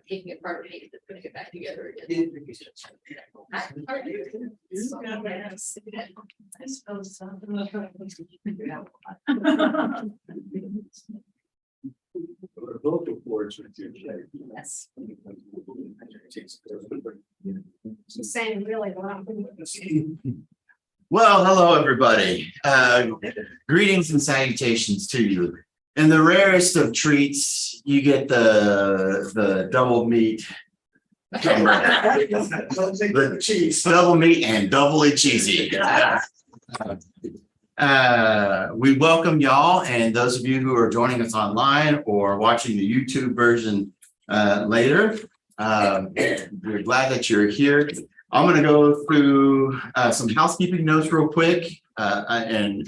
taking it apart, and putting it back together again. I suppose so. Vocal cords with your Yes. She's saying really loud. Well, hello, everybody. Greetings and salutations to you. In the rarest of treats, you get the double meat. The cheese, double meat and doubly cheesy. We welcome y'all and those of you who are joining us online or watching the YouTube version later. We're glad that you're here. I'm going to go through some housekeeping notes real quick, and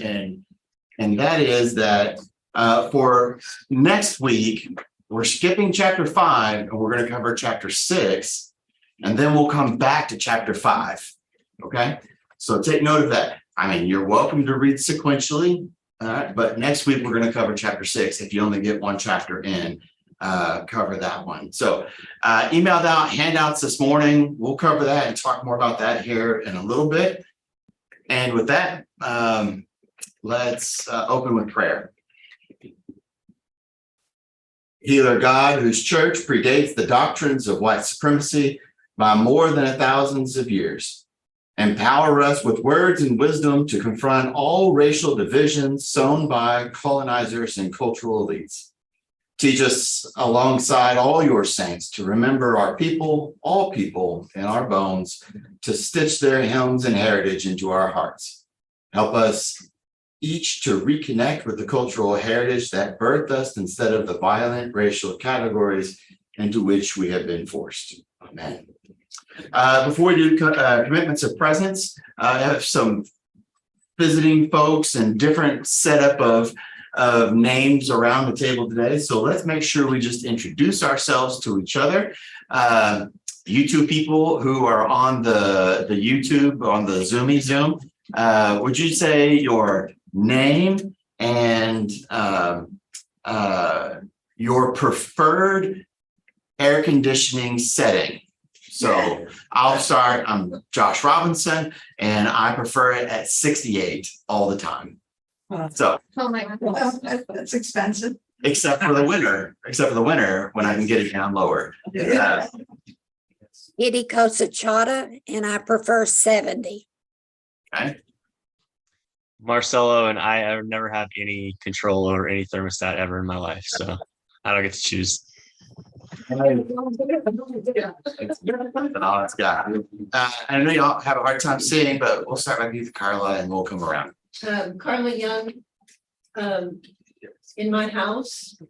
that is that for next week we're skipping chapter 5 and we're going to cover chapter 6, and then we'll come back to chapter 5. Okay, so take note of that. I mean, you're welcome to read sequentially, but next week we're going to cover chapter 6. If you only get one chapter in, cover that one. So emailed out handouts this morning. We'll cover that and talk more about that here in a little bit. And with that, let's open with prayer. Healer God, whose church predates the doctrines of white supremacy by more than 1,000 years, empower us with words and wisdom to confront all racial divisions sown by colonizers and cultural elites. Teach us alongside all your saints to remember our people, all people in our bones, to stitch their hymns and heritage into our hearts. Help us each to reconnect with the cultural heritage that birthed us instead of the violent racial categories into which we have been forced. Amen. Before we do commitments of presence, I have some visiting folks and different setup of names around the table today. So let's make sure we just introduce ourselves to each other. You two people who are on the YouTube, on the Zoom, would you say your name and your preferred air conditioning setting? So I'll start. I'm Josh Robinson, and I prefer it at 68 all the time. So, Oh my Well, God. that's expensive. except for the winter when I can get it down lower. Kitty Chata, and I prefer 70. Okay. Marcelo, and I never have any control over any thermostat ever in my life, so I don't get to choose. I know y'all have a hard time seeing, but we'll start by you, Carla, and we'll come around. Carla Young, in my house,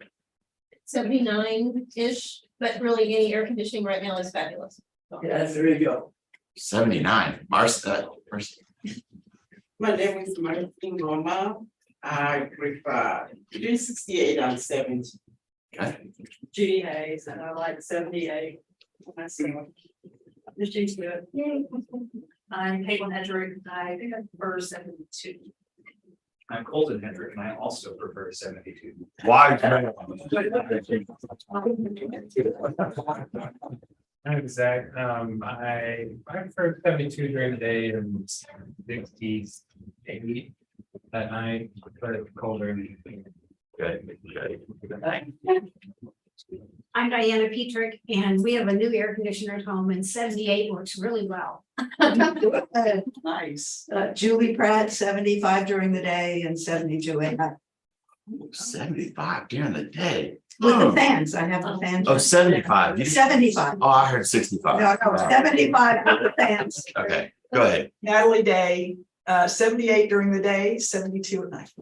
79-ish, but really any air conditioning right now is fabulous. Yes, there you go. 79. Marcel. My name is Martin Roma. I prefer between 68 and 70. Okay. Judy Hayes, and I like 78. Myself. She's good. I'm Caitlin Hedrick. I prefer 72. I'm Colton Hendrick, and I also prefer 72. Why? I'm Zach. I prefer 72 during the day and 60s, 80 at night, but it's colder. Good. I'm Diana Petrick, and we have a new air conditioner at home, and 78 works really well. Nice. Julie Pratt, 75 during the day and 72 at night. 75 during the day. With the Oh. fans, I have the fans. Oh, 75. You- 75. Oh, I heard 65. No, 75 with the fans. Okay, go ahead. Natalie Day, 78 during the day, 72 at night.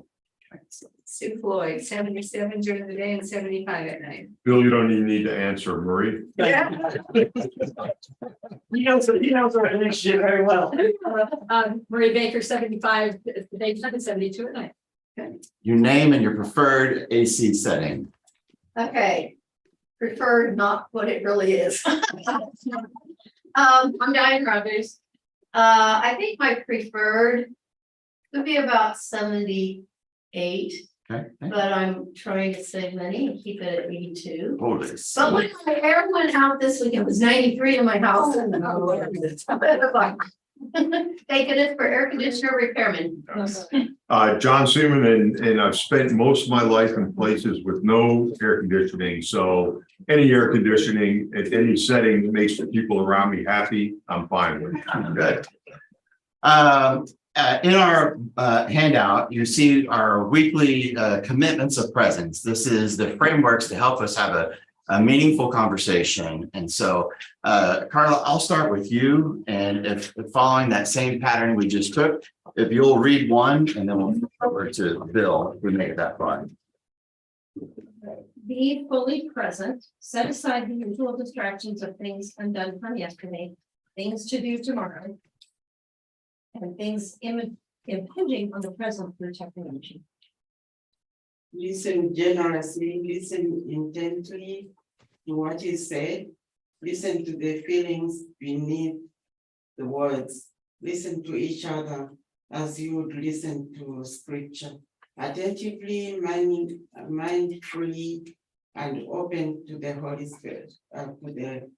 Sue Floyd, 77 during the day and 75 at night. Bill, you don't even need to answer, Marie. Yeah. He knows our initiative very well. Marie Baker, 75 at the day, and 72 at night. Your name and your preferred AC setting. Okay, prefer not what it really is. I'm Diane Robbers. I think my preferred would be about 78. Okay. but I'm trying to save money and keep it at 82. Holy. But when my air went out this week, it was 93 in my house. Taking it for air conditioner repairman. John Seaman, and I've spent most of my life in places with no air conditioning, so any air conditioning at any setting that makes the people around me happy, I'm fine with. Good. In our handout, you see our weekly commitments of presence. This is the frameworks to help us have a meaningful conversation. And so, Carla, I'll start with you. And if following that same pattern we just took, if you'll read one, and then we'll move over to Bill, if we make it that far. Be fully present, set aside the usual distractions of things undone from yesterday, things to do tomorrow, and things impinging on the present through technology. Listen generously, listen intently to what is said, listen to the feelings beneath the words, listen to each other as you would listen to scripture, attentively, mindfully, and open to the Holy Spirit, to the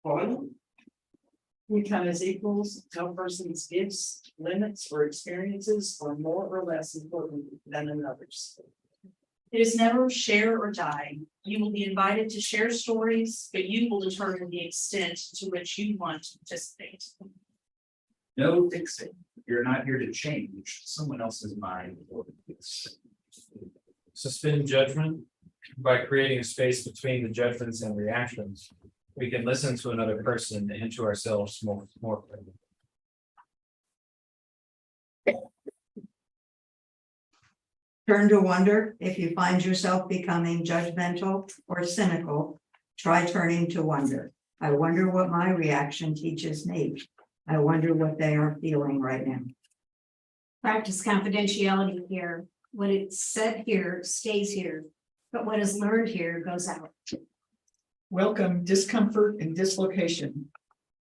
Paul. We come as equals, no person's gifts, limits, or experiences are more or less important than another's. It is never share or die. You will be invited to share stories, but you will determine the extent to which you want to participate. No fixing. You're not here to change someone else's mind. Suspend judgment by creating a space between the judgments and reactions. We can listen to another person and to ourselves more clearly. Turn to wonder. If you find yourself becoming judgmental or cynical, try turning to wonder. I wonder what my reaction teaches me. I wonder what they are feeling right now. Practice confidentiality here. What is said here stays here, but what is learned here goes out. Welcome discomfort and dislocation.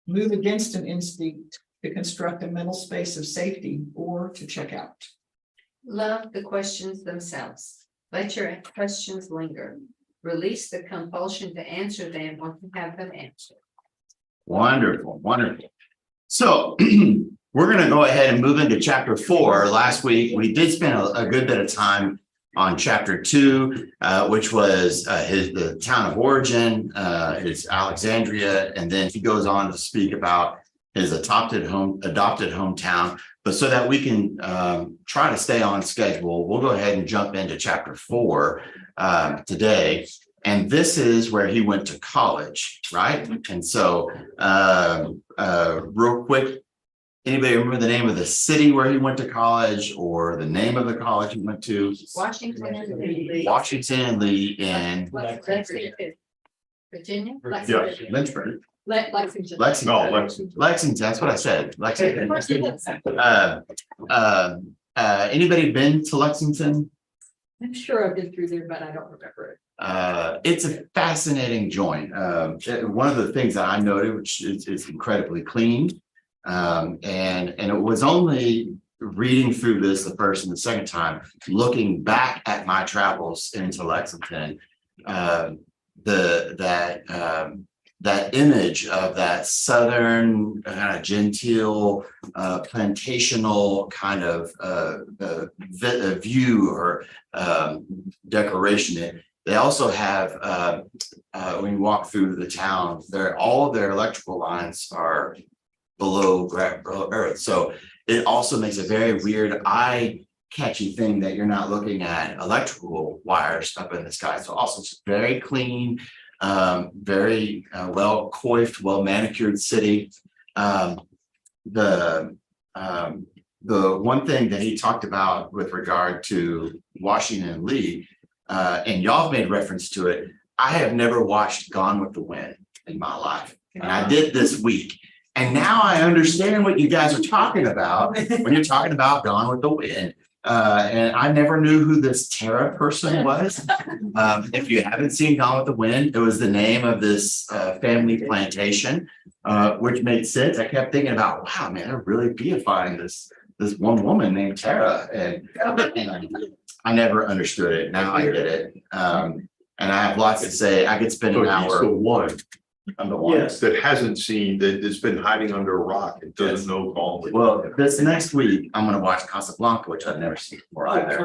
Move against an instinct to construct a mental space of safety or to check out. Love the questions themselves. Let your questions linger. Release the compulsion to answer them or to have them answered. Wonderful, wonderful. So we're going to go ahead and move into chapter 4. Last week, we did spend a good bit of time on chapter 2, which was the town of origin, his Alexandria, and then he goes on to speak about his adopted hometown. But so that we can try to stay on schedule, we'll go ahead and jump into chapter 4 today. And this is where he went to college, right? And so real quick, anybody remember the name of the city where he went to college or the name of the college he went to? Washington and Lee. Washington and Lee in Virginia? Yes. Lynchburg. Lexington. Lexington, that's what I said. Lexington. Anybody been to Lexington? I'm sure I've been through there, but I don't remember it. It's a fascinating joint. One of the things that I noted, which is incredibly clean. And it was only reading through this the first and the second time, looking back at my travels into Lexington, that image of that southern kind of genteel plantational kind of view or decoration. They also have when you walk through the town, all of their electrical lines are below earth. So it also makes a very weird eye-catchy thing that you're not looking at electrical wires up in the sky. So also it's very clean, very well coiffed, well manicured city. The one thing that he talked about with regard to Washington and Lee, and y'all have made reference to it, I have never watched Gone with the Wind in my life. And I did this week. And now I understand what you guys are talking about when you're talking about Gone with the Wind. And I never knew who this Tara person was. If you haven't seen Gone with the Wind, it was the name of this family plantation, which made sense. I kept thinking about, wow, man, they're really deifying this this one woman named Tara, and I never understood it. Now I get it. And I have lots to say. I could spend an So he's the hour. one I'm the one. that hasn't seen, that has been hiding under a rock and doesn't know all. Well, this next week, I'm gonna watch Casablanca, which I've never seen before either.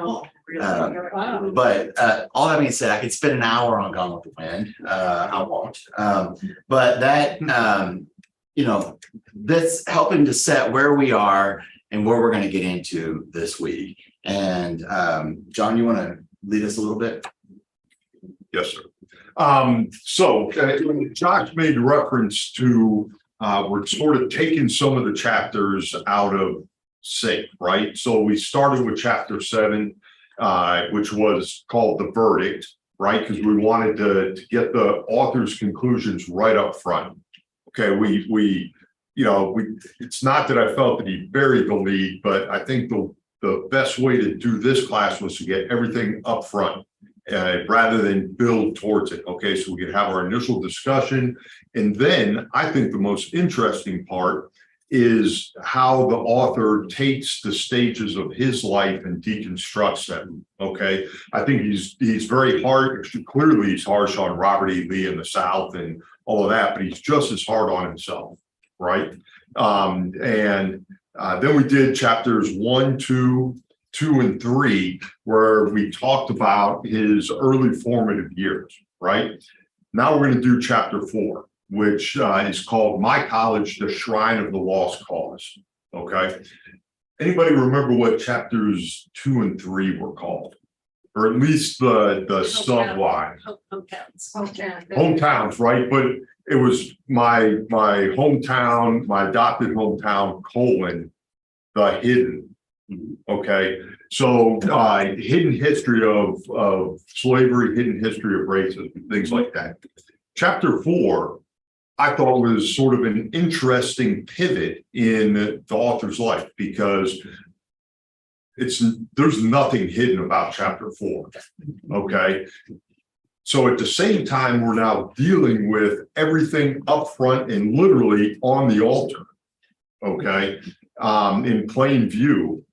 But all that being said, I could spend an hour on Gone with the Wind. I won't. But that, you know, that's helping to set where we are and where we're gonna get into this week. And John, you want to lead us a little bit? Yes, sir. So Josh made reference to, we're sort of taking some of the chapters out of sync, right? So we started with chapter 7, which was called The Verdict, right? Because we wanted to get the author's conclusions right up front. Okay, it's not that I felt that he buried the lead, but I think the best way to do this class was to get everything up front. Rather than build towards it. Okay, so we could have our initial discussion. And then I think the most interesting part is how the author takes the stages of his life and deconstructs them. Okay, I think he's very hard. Clearly, he's harsh on Robert E. Lee in the South and all of that, but he's just as hard on himself, right? Then we did chapters 1, 2, and 3, where we talked about his early formative years, right? Now we're going to do chapter 4, which is called My College, the Shrine of the Lost Cause. Okay. Anybody remember what chapters 2 and 3 were called? Or at least the subline. Hometowns, right? But it was my hometown, my adopted hometown, the hidden. Okay, so hidden history of slavery, hidden history of racism, things like that. Chapter 4, I thought was sort of an interesting pivot in the author's life because there's nothing hidden about chapter 4. Okay. So at the same time, we're now dealing with everything up front and literally on the altar. Okay. In plain view.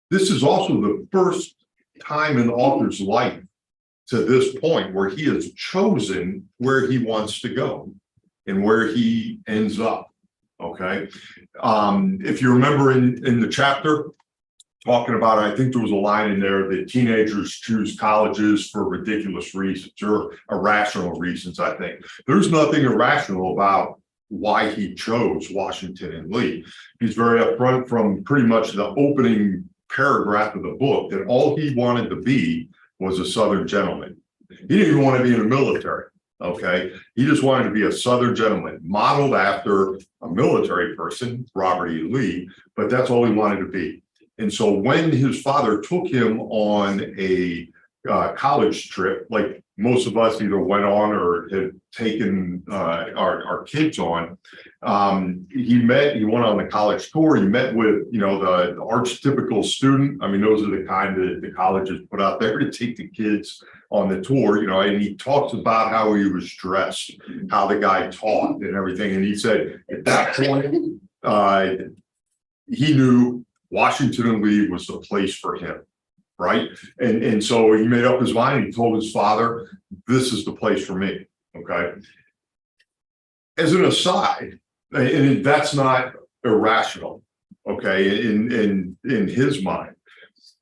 This is also the first time in the author's life to this point where he has chosen where he wants to go and where he ends up. Okay. If you remember in the chapter talking about, I think there was a line in there that teenagers choose colleges for ridiculous reasons or irrational reasons. I think there's nothing irrational about why he chose Washington and Lee. He's very upfront from pretty much the opening paragraph of the book that all he wanted to be was a Southern gentleman. He didn't even want to be in the military. Okay. He just wanted to be a Southern gentleman modeled after a military person, Robert E. Lee, but that's all he wanted to be. And so when his father took him on a college trip, like most of us either went on or had taken our kids on, he went on the college tour. He met with, the archetypical student. I mean, those are the kind that the colleges put out there to take the kids on the tour, and he talks about how he was dressed, how the guy taught and everything. And he said at that point, he knew Washington and Lee was the place for him. Right. And so he made up his mind and he told his father, this is the place for me. Okay. As an aside, and that's not irrational. Okay. In his mind,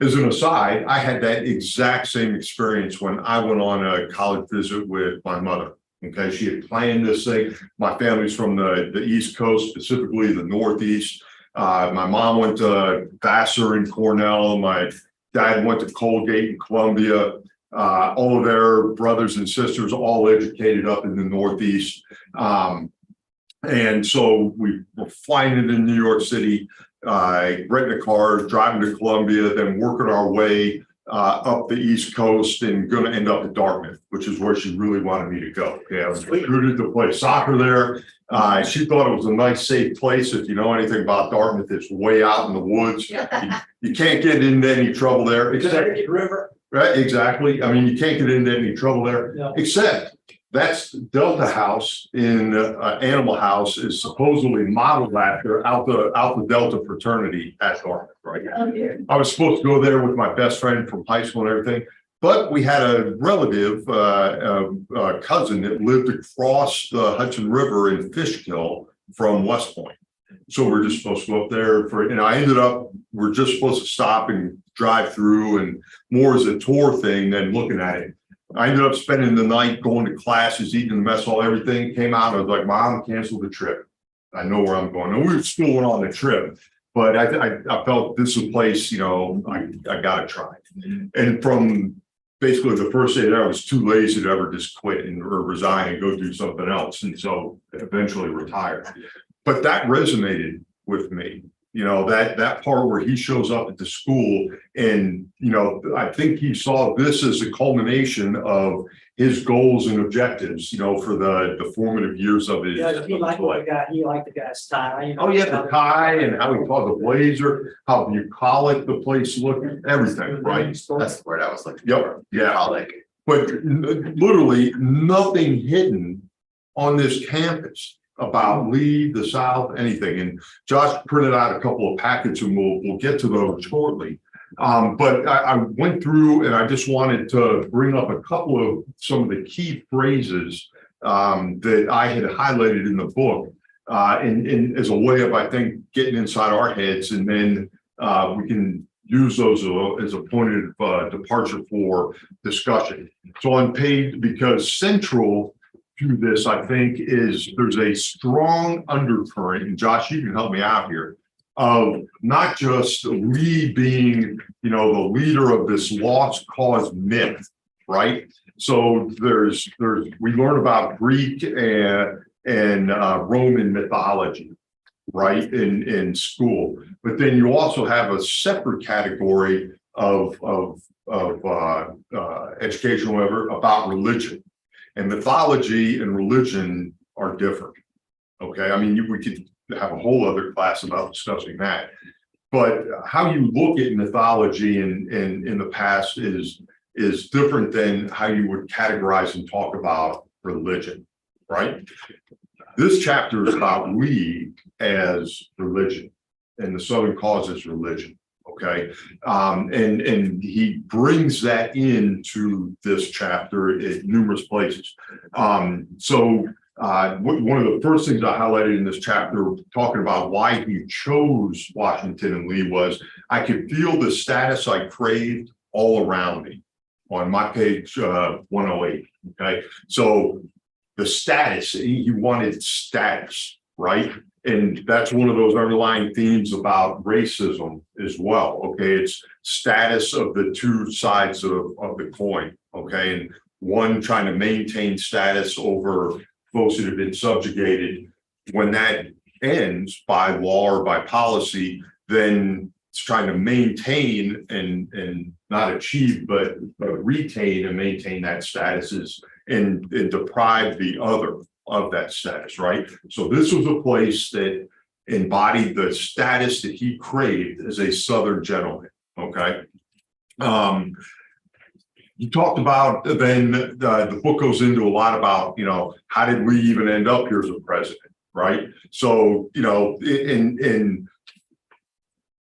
as an aside, I had that exact same experience when I went on a college visit with my mother. Okay. She had planned this thing. My family's from the East Coast, specifically the Northeast. My mom went to Vassar and Cornell. My dad went to Colgate and Columbia. All of their brothers and sisters all educated up in the Northeast. And so we were flying into New York City, renting a car, driving to Columbia, then working our way up the East Coast and going to end up at Dartmouth, which is where she really wanted me to go. Okay, I was recruited to play soccer there. She thought it was a nice, safe place. If you know anything about Dartmouth, it's way out in the woods. You can't get into any trouble there. Except river. Right, exactly. I mean, you can't get into any trouble there, except That's Delta House in Animal House is supposedly modeled after Alpha Delta fraternity at Dartmouth, right? I was supposed to go there with my best friend from high school and everything, but we had a relative, cousin that lived across the Hudson River in Fishkill from West Point. So we're just supposed to go up there and I ended up, we're just supposed to stop and drive through and more as a tour thing than looking at it. I ended up spending the night going to classes, eating the mess hall, everything. Came out, I was like, Mom, cancel the trip. I know where I'm going. And we still went on the trip, but I felt this is a place, I gotta try. And from basically the first day there, I was too lazy to ever just quit or resign and go do something else. And so eventually retired. But that resonated with me. That part where he shows up at the school and, I think he saw this as a culmination of his goals and objectives, for the formative years of his. Yeah, he liked the guy's tie. Oh, yeah, the tie and how he called the blazer, how bucolic the place looked, everything, right? That's the word I was looking Yep, for. yeah. Bucolic. But literally nothing hidden on this campus about Lee, the South, anything. And Josh printed out a couple of packets and we'll get to those shortly. But I went through and I just wanted to bring up a couple of some of the key phrases that I had highlighted in the book and as a way of, I think, getting inside our heads, and then we can use those as a point of departure for discussion. So on page, because central to this, I think, is there's a strong undercurrent, and Josh, you can help me out here, of not just Lee being, the leader of this lost cause myth, right? So we learn about Greek and Roman mythology, right, in school, but then you also have a separate category of education, whatever, about religion. And mythology and religion are different. Okay, I mean, we could have a whole other class about discussing that. But how you look at mythology in the past is different than how you would categorize and talk about religion, right? This chapter is about Lee as religion, and the Southern cause is religion. Okay, and he brings that into this chapter in numerous places. So one of the first things I highlighted in this chapter, talking about why he chose Washington and Lee, was I could feel the status I craved all around me, on my page 108. Okay, so the status, he wanted status, right? And that's one of those underlying themes about racism as well. Okay, it's status of the two sides of the coin. Okay, and one trying to maintain status over folks that have been subjugated. When that ends by law or by policy, then it's trying to maintain and not achieve, but retain and maintain that status and deprive the other of that status, right? So this was a place that embodied the status that he craved as a Southern gentleman, okay? You talked about, then the book goes into a lot about, how did we even end up here as a president, right? So, and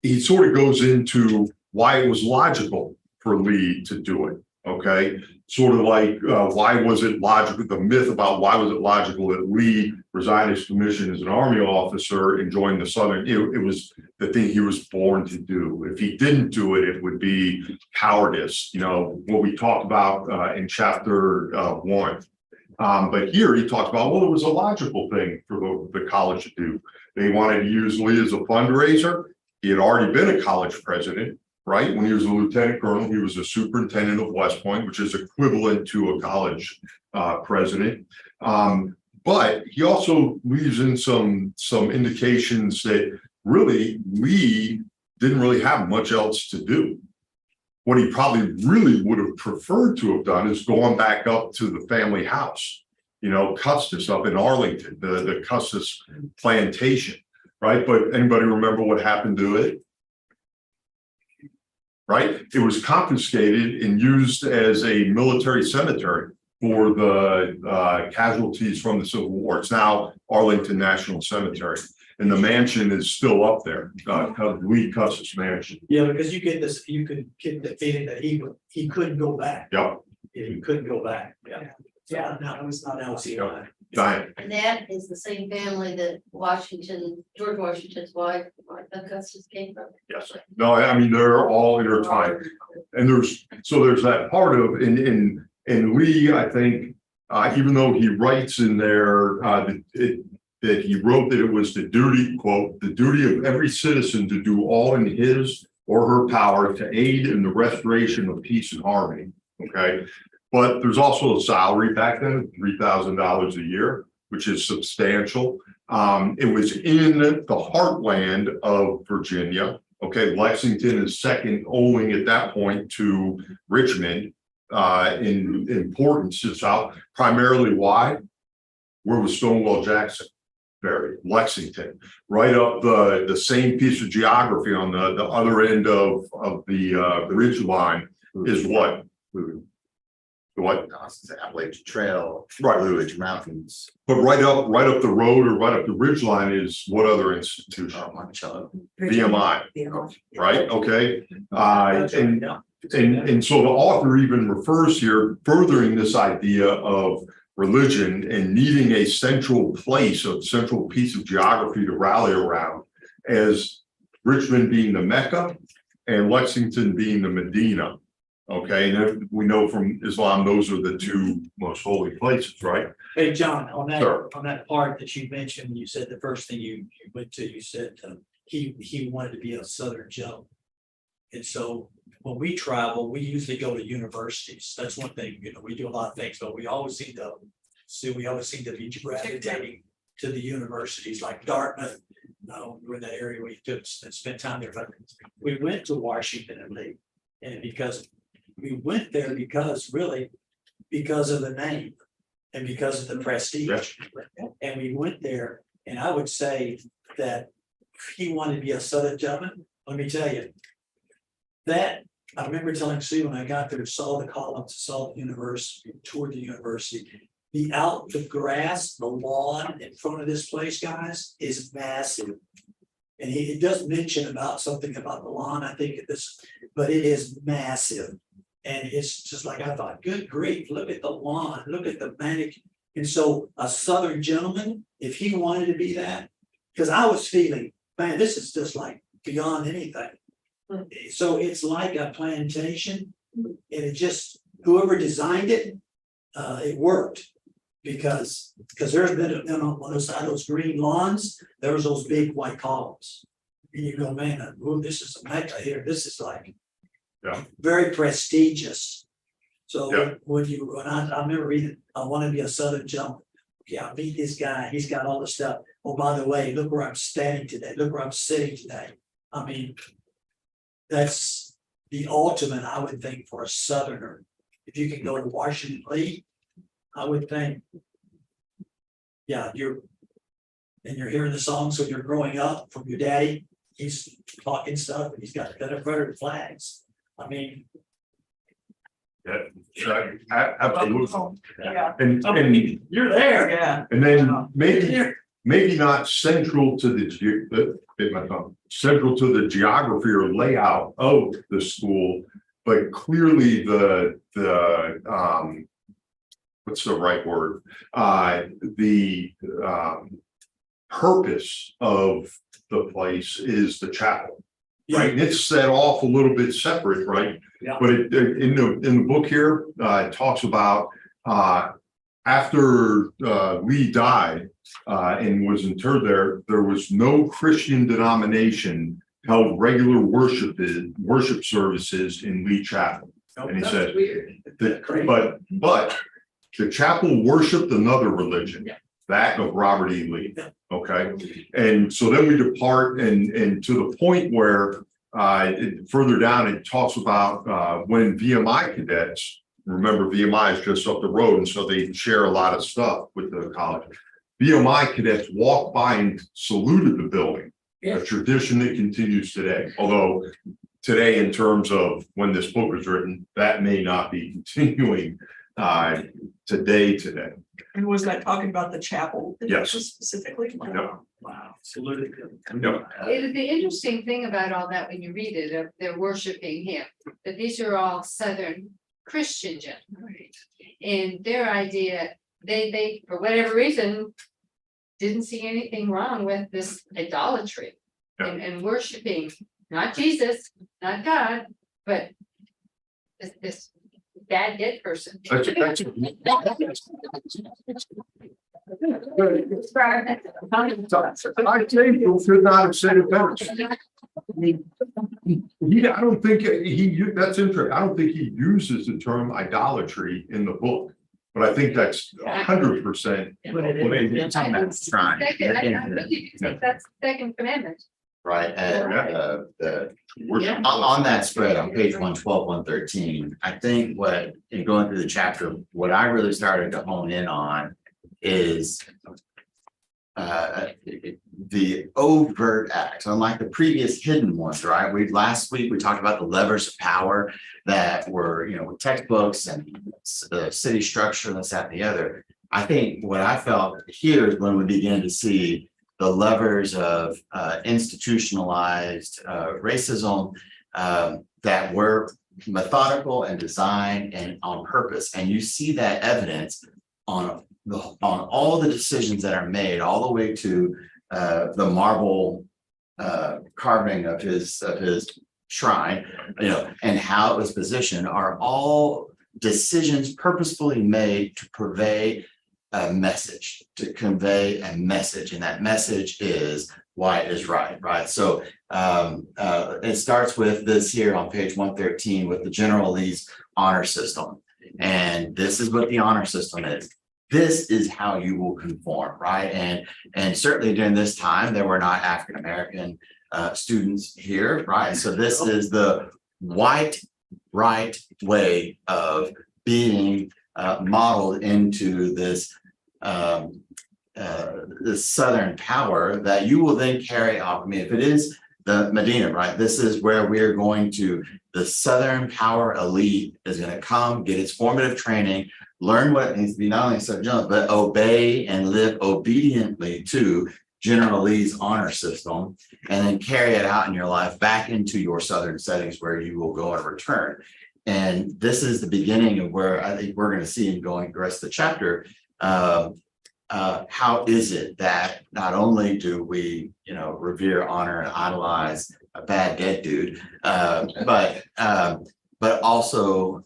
he sort of goes into why it was logical for Lee to do it, okay? Sort of like, why was it logical, the myth about why was it logical that Lee resigned his commission as an Army officer and joined the Southern, it was the thing he was born to do. If he didn't do it, it would be cowardice, what we talked about in chapter 1. But here he talked about, well, it was a logical thing for the college to do. They wanted to use Lee as a fundraiser. He had already been a college president. Right, when he was a lieutenant colonel, he was a superintendent of West Point, which is equivalent to a college president. But he also leaves in some indications that really Lee didn't really have much else to do. What he probably really would have preferred to have done is gone back up to the family house, Custis up in Arlington, the Custis plantation, right? But anybody remember what happened to it? Right? It was confiscated and used as a military cemetery for the casualties from the Civil War. It's now Arlington National Cemetery. And the mansion is still up there, Lee Custis Mansion. Yeah, because you get this, you could get the feeling that he couldn't go back. Yep. Yeah, he couldn't go back. Yeah. Yeah, no, it was not. Now see. Diane. And that is the same family that George Washington's wife, Martha Custis came from. Yes. No, I mean, they're all intertwined. And there's that part of, in Lee, I think, even though he writes in there, that he wrote that it was the duty, quote, the duty of every citizen to do all in his or her power to aid in the restoration of peace and harmony. Okay. But there's also a salary back then, $3,000 a year, which is substantial. It was in the heartland of Virginia. Okay, Lexington is second only at that point to Richmond in importance to South. Primarily why? Where was Stonewall Jackson buried? Lexington, right up the same piece of geography on the other end of the ridge line is what? What? Appalachian Trail, right? Blue Ridge Mountains. But right up the road or right up the ridge line is what other institution? Monticello. VMI, right? Okay. And so the author even refers here, furthering this idea of religion and needing a central piece of geography to rally around, as Richmond being the Mecca and Lexington being the Medina. Okay, and we know from Islam, those are the two most holy places, right? Hey, John, on that, Sure. on that part that you mentioned, you said the first thing you went to, you said he wanted to be a Southern gentleman. And so when we travel, we usually go to universities. That's one thing, we do a lot of things, but we always seem to be gravitating to the universities like Dartmouth. We're in that area where you spend time there. But we went to Washington and Lee, and we went there because of the name and because of the prestige. Yes. And we went there, and I would say that he wanted to be a Southern gentleman. Let me tell you, that I remember telling Sue when I got there, saw the columns, saw the university, toured the university. The grass, the lawn in front of this place, guys, is massive. And he does mention about something about the lawn, I think but it is massive. And it's just like, I thought, good grief, look at the lawn, look at the manic. And so a Southern gentleman, if he wanted to be that, because I was feeling, man, this is just like beyond anything. So it's like a plantation, and it just, whoever designed it, it worked. Because there's been, on the side of those green lawns, there was those big white columns. And you go, man, this is a mecca here, this is like, very prestigious. So when I remember reading, I want to be a Southern gentleman. Yeah, I meet this guy, he's got all the stuff. Oh, by the way, look where I'm standing today, look where I'm sitting today. I mean, that's the ultimate, I would think, for a Southerner. If you can go to Washington Lee, I would think, yeah, you're hearing the songs when you're growing up from your daddy. He's talking stuff, and he's got Confederate flags. I mean, Absolutely. Yeah. And you're there. Yeah. and then maybe not central to the geography or layout of the school, but clearly the what's the right word? The purpose of the place is the chapel. Right, and it's set off a little bit separate, right? Yeah. But in the book here, it talks about after Lee died and was interred there was no Christian denomination held regular worship services in Lee Chapel. And he said, but the chapel worshipped another religion, that of Robert E. Lee. Okay, and so then we depart and to the point where further down it talks about when VMI cadets, remember VMI is just up the road, and so they share a lot of stuff with the college. VMI cadets walked by and saluted the building, a tradition that continues today. Although today, in terms of when this book was written, that may not be continuing today. And was that talking about the chapel? Yes. Specifically? Yep. Wow. Absolutely. Yep. The interesting thing about all that, when you read it, they're worshiping him, that these are all Southern Christian gentlemen. And their idea, they, for whatever reason, didn't see anything wrong with this idolatry and worshiping, not Jesus, not God, but this bad dead person. I think you could not have said it better. I don't think that's interesting. I don't think he uses the term idolatry in the book, but I think that's 100%. That's right. That's second commandment. Right, on that spread on page 112, 113, I think what, in going through the chapter, what I really started to hone in on is the overt acts, unlike the previous hidden ones, right? Last week, we talked about the levers of power that were, with textbooks and the city structure, and this, that, and the other. I think what I felt here is when we begin to see the levers of institutionalized racism that were methodical and designed and on purpose. And you see that evidence on all the decisions that are made, all the way to the marble carving of his shrine, and how it was positioned, are all decisions purposefully made to convey a message, and that message is white is right. So it starts with this here on page 113 with the General Lee's honor system, and this is what the honor system is. This is how you will conform, right? And certainly during this time there were not African American students here, right? So this is the white right way of being modeled into this Southern power that you will then carry off. I mean, if it is the Medina, right, this is where we're going to, the Southern power elite is going to come, get its formative training, learn what it means to be not only Southern generals, but obey and live obediently to General Lee's honor system, and then carry it out in your life back into your Southern settings where you will go and return. And this is the beginning of where I think we're going to see in going the rest of the chapter. How is it that not only do we, revere, honor, and idolize a bad dead dude, but also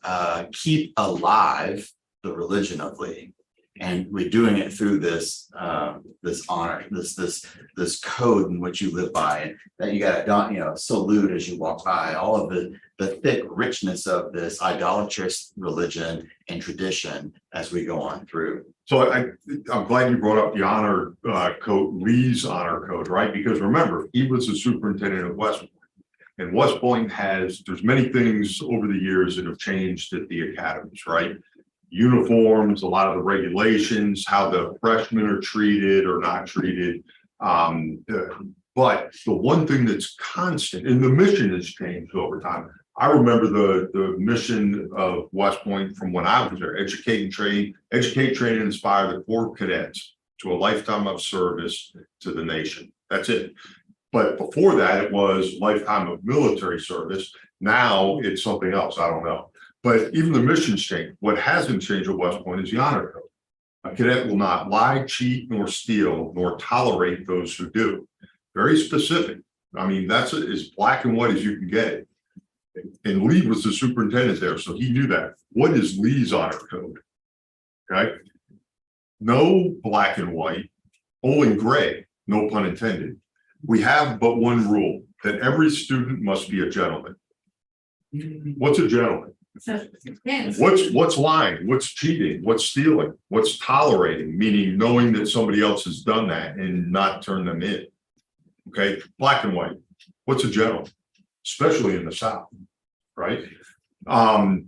keep alive the religion of Lee, and we're doing it through this honor, this code in which you live by, and that you got to salute as you walk by, all of the thick richness of this idolatrous religion and tradition as we go on through. So I'm glad you brought up the honor code, Lee's honor code, right? Because remember, he was the superintendent of West Point. And West Point there's many things over the years that have changed at the academies, right? Uniforms, a lot of the regulations, how the freshmen are treated or not treated. But the one thing that's constant, and the mission has changed over time. I remember the mission of West Point from when I was there: educate, train, and inspire the Corps cadets to a lifetime of service to the nation. That's it. But before that, it was lifetime of military service. Now it's something else. I don't know. But even the missions change. What hasn't changed at West Point is the honor code. A cadet will not lie, cheat, nor steal, nor tolerate those who do. Very specific. I mean, that's as black and white as you can get it. And Lee was the superintendent there, so he knew that. What is Lee's honor code? Okay. No black and white, only gray, no pun intended. We have but one rule, that every student must be a gentleman. What's a gentleman? What's lying? What's cheating? What's stealing? What's tolerating? Meaning knowing that somebody else has done that and not turn them in. Okay, black and white. What's a gentleman? Especially in the South, right? So I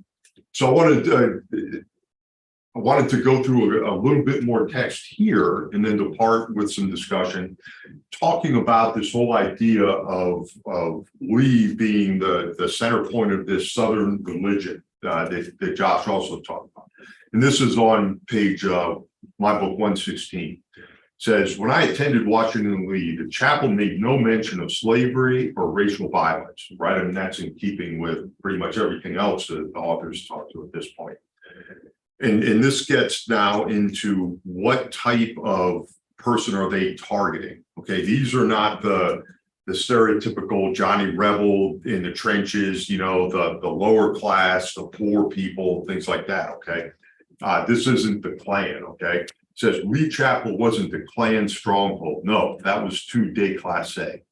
wanted to go through a little bit more text here and then depart with some discussion, talking about this whole idea of Lee being the center point of this Southern religion that Josh also talked about. And this is on page, my book 116. Says, when I attended Washington Lee, the chapel made no mention of slavery or racial violence, right? And that's in keeping with pretty much everything else that the authors talked to at this point. And this gets now into what type of person are they targeting? Okay, these are not the stereotypical Johnny Rebel in the trenches, you know, the lower class, the poor people, things like that, okay? This isn't the Klan, okay? It says Lee Chapel wasn't the Klan stronghold. No, that was too déclassé.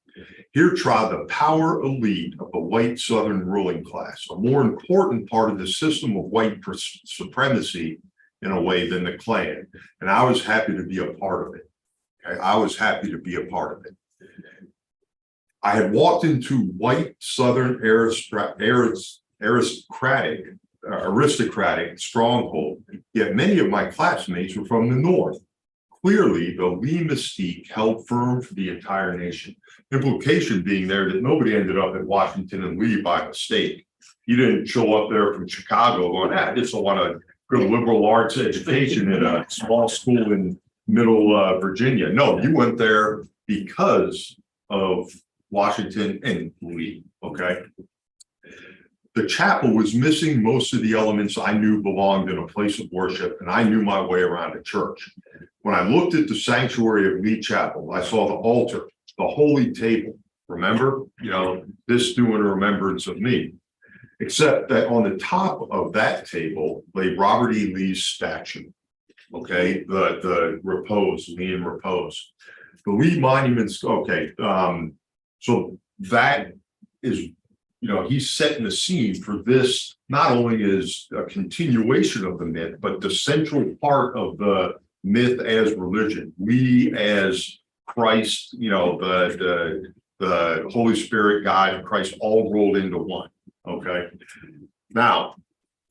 Here trod the power elite of the white Southern ruling class, a more important part of the system of white supremacy in a way than the Klan. And I was happy to be a part of it. Okay? I was happy to be a part of it. I had walked into white Southern aristocratic stronghold, yet many of my classmates were from the North. Clearly, the Lee mystique held firm for the entire nation. Implication being there that nobody ended up at Washington and Lee by mistake. You didn't show up there from Chicago going, I just don't want a good liberal arts education in a small school in middle Virginia. No, you went there because of Washington and Lee, okay? The chapel was missing most of the elements I knew belonged in a place of worship, and I knew my way around a church. When I looked at the sanctuary of Lee Chapel, I saw the altar, the holy table. Remember, you know, this do in remembrance of me. Except that on the top of that table lay Robert E. Lee's statue. Okay, the repose, Lee in repose. The Lee monuments, okay, so that is, you know, he's setting the scene for this, not only is a continuation of the myth, but the central part of the myth as religion. Lee as Christ, you know, the Holy Spirit, God, and Christ all rolled into one. Okay. Now,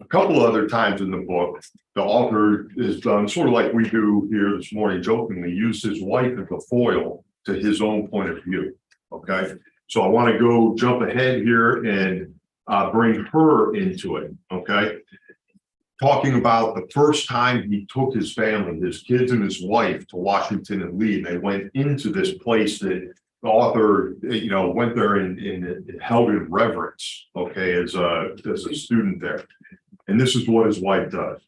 a couple other times in the book, the author is done sort of like we do here this morning, jokingly, used his wife as a foil to his own point of view. Okay. So I want to go jump ahead here and bring her into it. Okay. Talking about the first time he took his family, his kids and his wife, to Washington and Lee. They went into this place that the author, you know, went there and held in reverence, okay, as a student there. And this is what his wife does.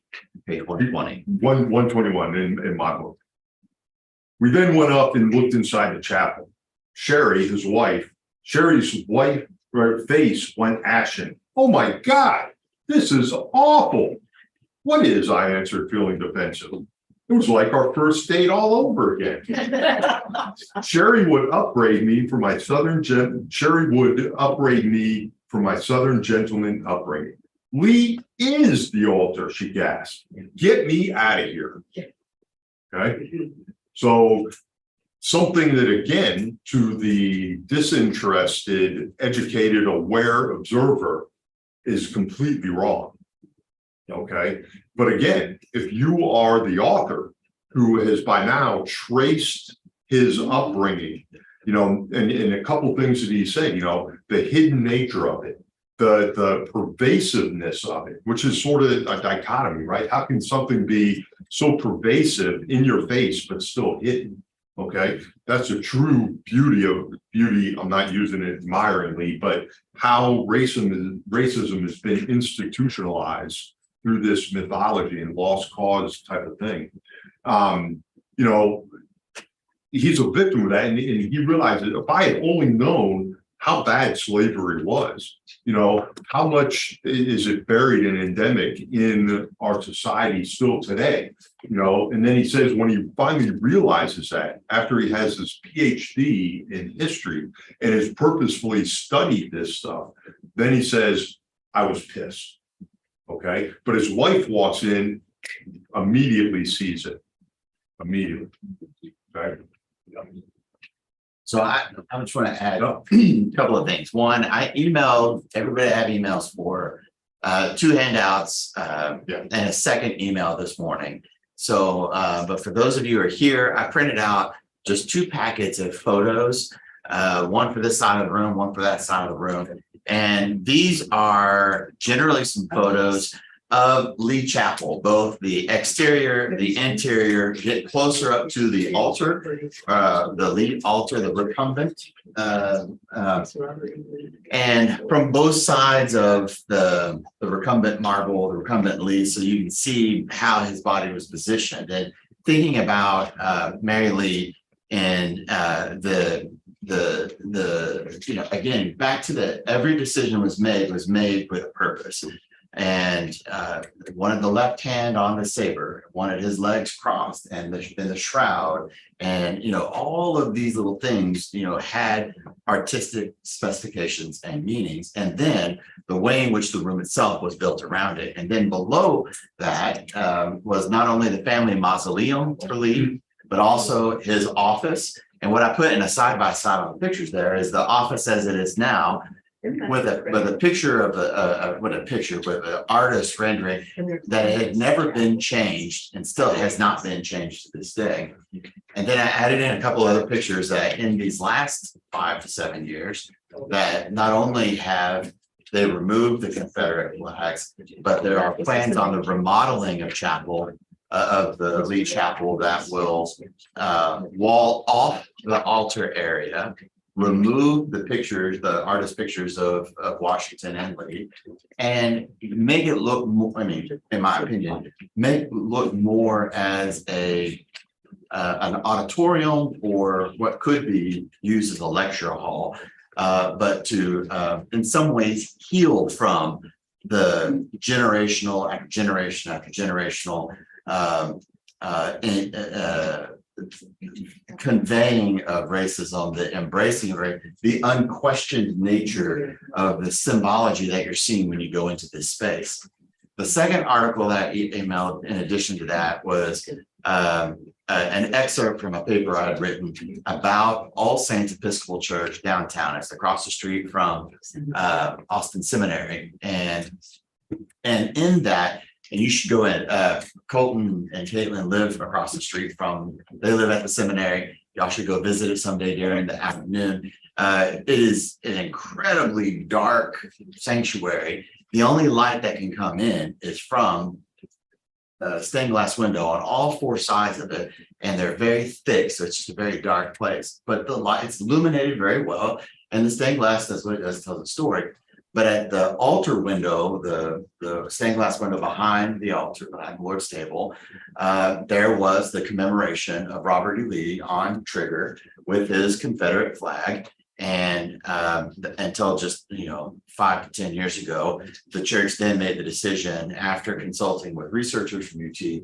Page 120. 121 in my book. We then went up and looked inside the chapel. Sherry's wife face went ashen. Oh my God, this is awful. What is? I answered, feeling defensive. It was like our first date all over again. Sherry would upbraid me for my southern gentleman upbringing. Lee is the altar, she gasped. Get me out of here. Okay. So something that, again, to the disinterested, educated, aware observer is completely wrong. Okay. But again, if you are the author who has by now traced his upbringing, you know, and a couple things that he said, you know, the hidden nature of it, the pervasiveness of it, which is sort of a dichotomy, right? How can something be so pervasive in your face, but still hidden? Okay, that's a true beauty. I'm not using it admiringly, but how racism has been institutionalized through this mythology and lost cause type of thing. You know, he's a victim of that, and he realized that if I had only known how bad slavery was, you know, how much is it buried and endemic in our society still today, you know. And then he says when he finally realizes that, after he has his PhD in history and has purposefully studied this stuff, then he says, I was pissed. Okay, but his wife walks in, immediately sees it. Immediately. Okay. So I just want to add a couple of things. One, I emailed everybody I have emails for, 2 handouts and a second email this morning. So, but for those of you who are here, I printed out just 2 packets of photos, one for this side of the room, one for that side of the room. And these are generally some photos of Lee Chapel, both the exterior, the interior, get closer up to the altar, the Lee altar, the recumbent. And from both sides of the recumbent marble, the recumbent Lee, so you can see how his body was positioned. And thinking about Mary Lee and again, back to every decision was made with a purpose. And wanted the left hand on the saber, wanted his legs crossed, and the shroud, and all of these little things had artistic specifications and meanings, and then the way in which the room itself was built around it. And then below that was not only the family mausoleum for Lee, but also his office. And what I put in a side by side on the pictures there is the office as it is now, with a picture of with an artist rendering that had never been changed and still has not been changed to this day. And then I added in a couple other pictures that in these last 5 to 7 years, that not only have they removed the Confederate flags, but there are plans on the remodeling of chapel, of the Lee Chapel, that will wall off the altar area, remove the pictures, the artist pictures of Washington and Lee, and make it look more, in my opinion, make it look more as an auditorium, or what could be used as a lecture hall, but to in some ways heal from the generational after generation after generational conveying of racism, the embracing of race, the unquestioned nature of the symbology that you're seeing when you go into this space. The second article that I emailed in addition to that was an excerpt from a paper I had written about All Saints Episcopal Church downtown. It's across the street from Austin Seminary, and in that. And you should go in. Colton and Caitlin live across the street they live at the seminary. Y'all should go visit it someday during the afternoon. It is an incredibly dark sanctuary. The only light that can come in is from a stained glass window on all 4 sides of it. And they're very thick, so it's just a very dark place. But the light, it's illuminated very well. And the stained glass does what it does, tells a story. But at the altar window, the stained glass window behind the altar, behind the Lord's table, there was the commemoration of Robert E. Lee on trigger with his Confederate flag. And until just 5 to 10 years ago, the church then made the decision, after consulting with researchers from UT,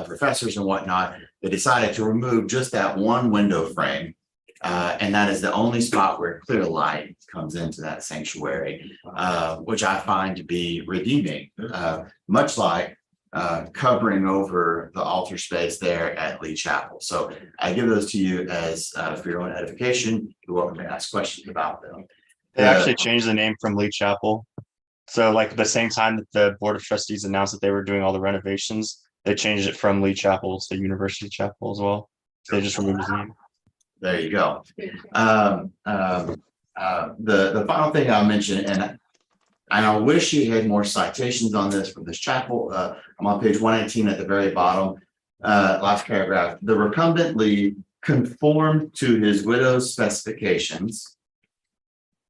professors and whatnot, they decided to remove just that one window frame. And that is the only spot where clear light comes into that sanctuary, which I find to be redeeming, much like covering over the altar space there at Lee Chapel. So I give those to you as for your own edification. You're welcome to ask questions about them. They actually changed the name from Lee Chapel. So like the same time that the Board of Trustees announced that they were doing all the renovations, they changed it from Lee Chapel to University Chapel as well. So they just removed his name. There you go. The final thing I'll mention, and I wish he had more citations on this from this chapel. I'm on page 118 at the very bottom, last paragraph. The recumbent Lee conformed to his widow's specifications.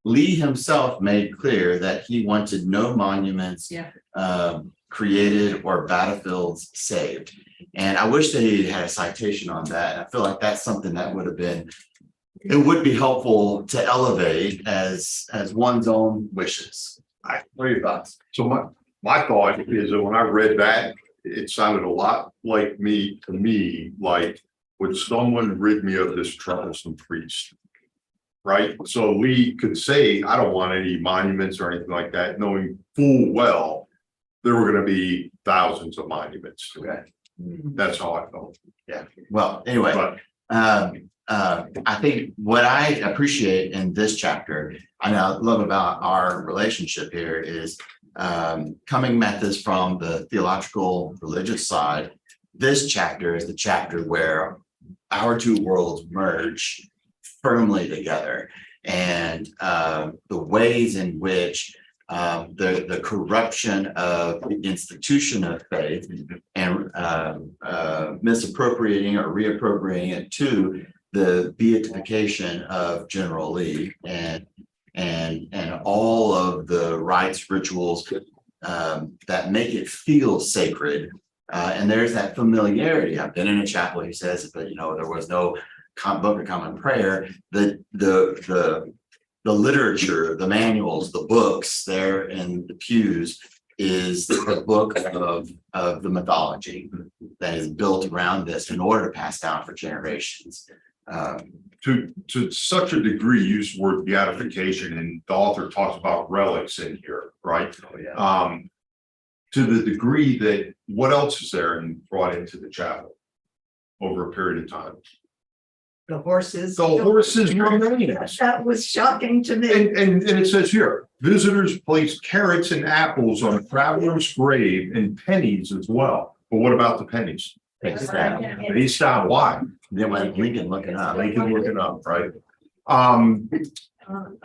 Lee himself made clear that he wanted no monuments created or battlefields saved. And I wish that he had a citation on that. I feel like that's something that would be helpful to elevate as one's own wishes. What are your thoughts? So my thought is that when I read that, it sounded a lot like to me, like, would someone rid me of this troublesome priest? Right? So Lee could say, I don't want any monuments or anything like that, knowing full well there were going to be thousands of monuments. Okay. That's how I felt. Yeah. Well, anyway, I think what I appreciate in this chapter, and I love about our relationship here, is coming at this from the theological religious side. This chapter is the chapter where our two worlds merge firmly together, and the ways in which the corruption of the institution of faith and misappropriating or reappropriating it to the beatification of General Lee and all of the rites, rituals that make it feel sacred. And there's that familiarity. I've been in a chapel, he says, but there was no book of common prayer. The literature, the manuals, the books there in the pews is the book of the mythology that is built around this in order to pass down for generations. To such a degree, you use the word beatification, and the author talks about relics in here, right? Oh, yeah. To the degree that what else is there and brought into the chapel over a period of time? The horses. The horses remain. That was shocking to me. And it says here, visitors placed carrots and apples on a traveler's grave and pennies as well. But what about the pennies? They stopped. Why? Then when Lincoln looking up. Lincoln looking up, right? I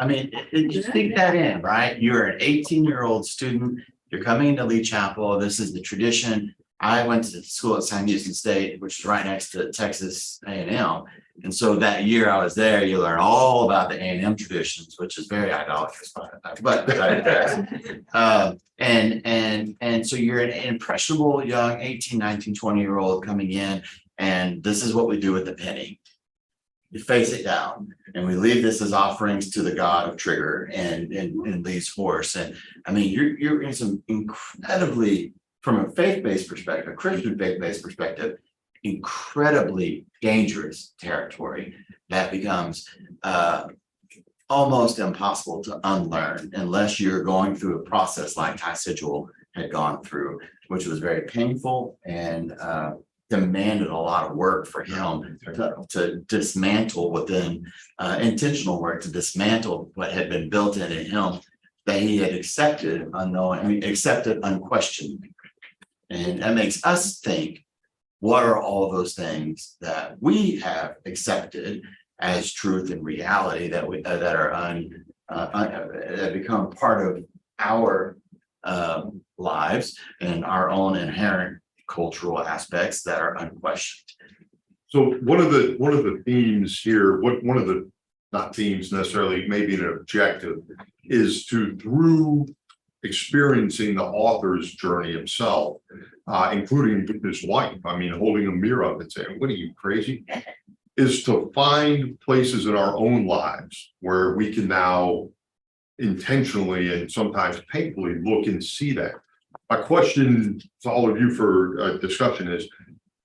mean, just think that in, right? You're an 18-year-old student. You're coming into Lee Chapel. This is the tradition. I went to school at Sam Houston State, which is right next to Texas A&M. And so that year I was there, you learn all about the A&M traditions, which is very idolatrous, but and so you're an impressionable young 18, 19, 20-year-old coming in, and this is what we do with the penny. You face it down, and we leave this as offerings to the god of Trigger and Lee's horse. And I mean, you're in some incredibly, from a faith-based perspective, Christian faith-based perspective, incredibly dangerous territory that becomes almost impossible to unlearn unless you're going through a process like Ty Sigil had gone through, which was very painful and demanded a lot of work for him to dismantle within intentional work to dismantle what had been built into him that he had accepted accepted unquestioned. And that makes us think, what are all those things that we have accepted as truth and reality that that become part of our lives and our own inherent cultural aspects that are unquestioned. So one of the themes here, one of the not themes necessarily, maybe an objective, is to through experiencing the author's journey himself, including with his wife, I mean, holding a mirror up and saying, "What are you, crazy?" is to find places in our own lives where we can now intentionally and sometimes painfully look and see that. My question to all of you for discussion is,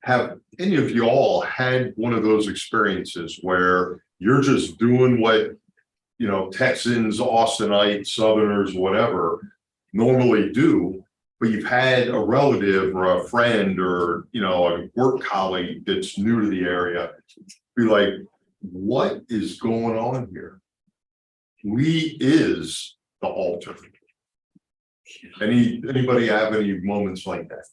have any of you all had one of those experiences where you're just doing what, Texans, Austinites, Southerners, whatever, normally do, but you've had a relative or a friend or, a work colleague that's new to the area be like, what is going on here? Lee is the altar. Anybody have any moments like that?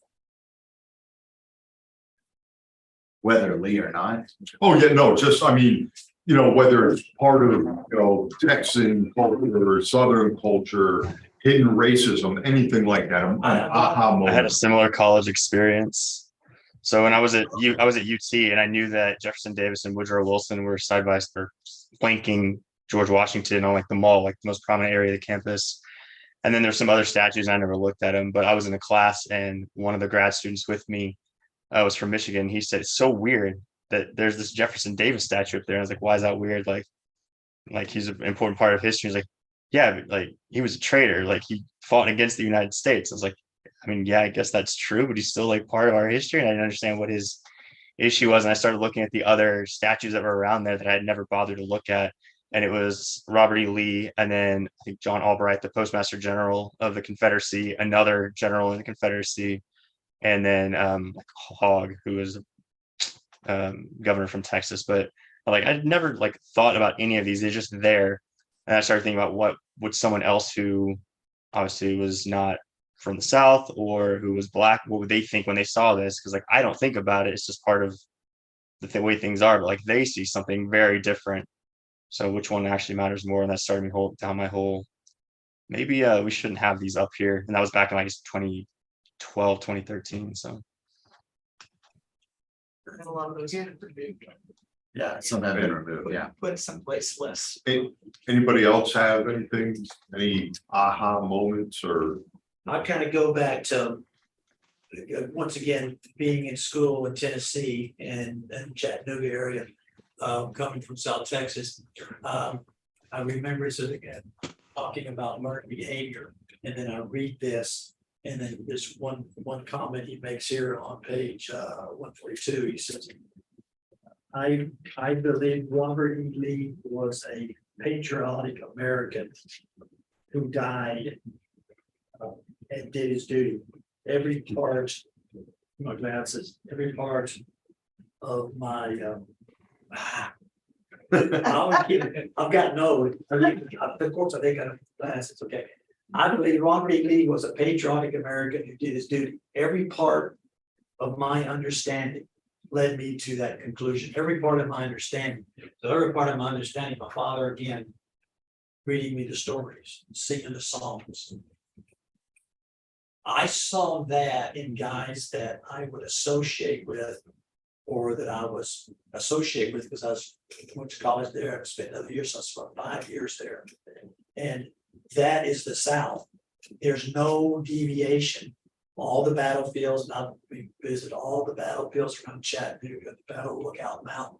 Whether Lee or not. Oh, yeah, no, just, I mean, whether it's part of, Texan culture or Southern culture, hidden racism, anything like that. I had a similar college experience. So when I was at UT, and I knew that Jefferson Davis and Woodrow Wilson were side by side flanking George Washington on the mall, the most prominent area of the campus. And then there's some other statues, and I never looked at them, but I was in a class and one of the grad students with me was from Michigan. He said, "It's so weird that there's this Jefferson Davis statue up there." And I was like, "Why is that weird? Like he's an important part of history." He's like, "Yeah, he was a traitor. He fought against the United States." I was like, "I mean, yeah, I guess that's true, but he's still part of our history." And I didn't understand what his issue was. And I started looking at the other statues that were around there that I had never bothered to look at. And it was Robert E. Lee, and then I think John Albright, the Postmaster General of the Confederacy, another general in the Confederacy, and then Hogg, who was governor from Texas. But I'd never thought about any of these. They're just there. And I started thinking about what would someone else who obviously was not from the South or who was Black, what would they think when they saw this? Because I don't think about it. It's just part of the way things are. But they see something very different. So which one actually matters more? And that started me down my whole maybe we shouldn't have these up here. And that was back in, I guess, 2012, 2013. So There's a lot of those. Yeah, some have been removed, yeah. Put someplace less. Anybody else have anything, any aha moments or? I kind of go back to. Once again, being in school in Tennessee and Chattanooga area, coming from South Texas. I remember sort of talking about learned behavior, and then I read this. And then there's one comment he makes here on page 142. He says, I believe Robert E. Lee was a patriotic American who died and did his duty. Every part, my glasses, every part of my I've got no, of course, I think I have glasses, okay. I believe Robert E. Lee was a patriotic American who did his duty. Every part of my understanding led me to that conclusion. Every part of my understanding. The other part of my understanding, my father again, reading me the stories, singing the songs. I saw that in guys that I would associate with, or that I was associated with, because I went to college there, I spent another year, so I spent 5 years there. And that is the South. There's no deviation. All the battlefields, and we visit all the battlefields around Chattanooga, the Battle of Lookout Mountain.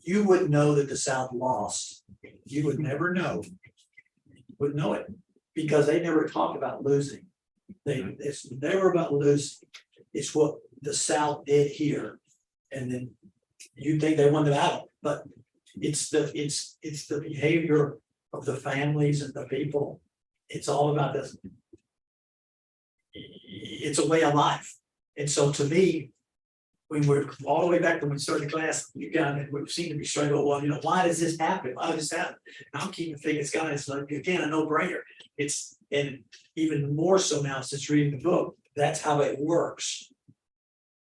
You would know that the South lost. You would never know. Would know it, because they never talk about losing. It's never about losing. It's what the South did here, and then you think they won the battle, but it's the behavior of the families and the people. It's all about this. It's a way of life, and so to me, when we're all the way back to when we started class, you got it. We seem to be struggling. Well, why does this happen? Why does this happen? I'm keeping thinking, guys, like again, a no-brainer. It's, and even more so now since reading the book, that's how it works.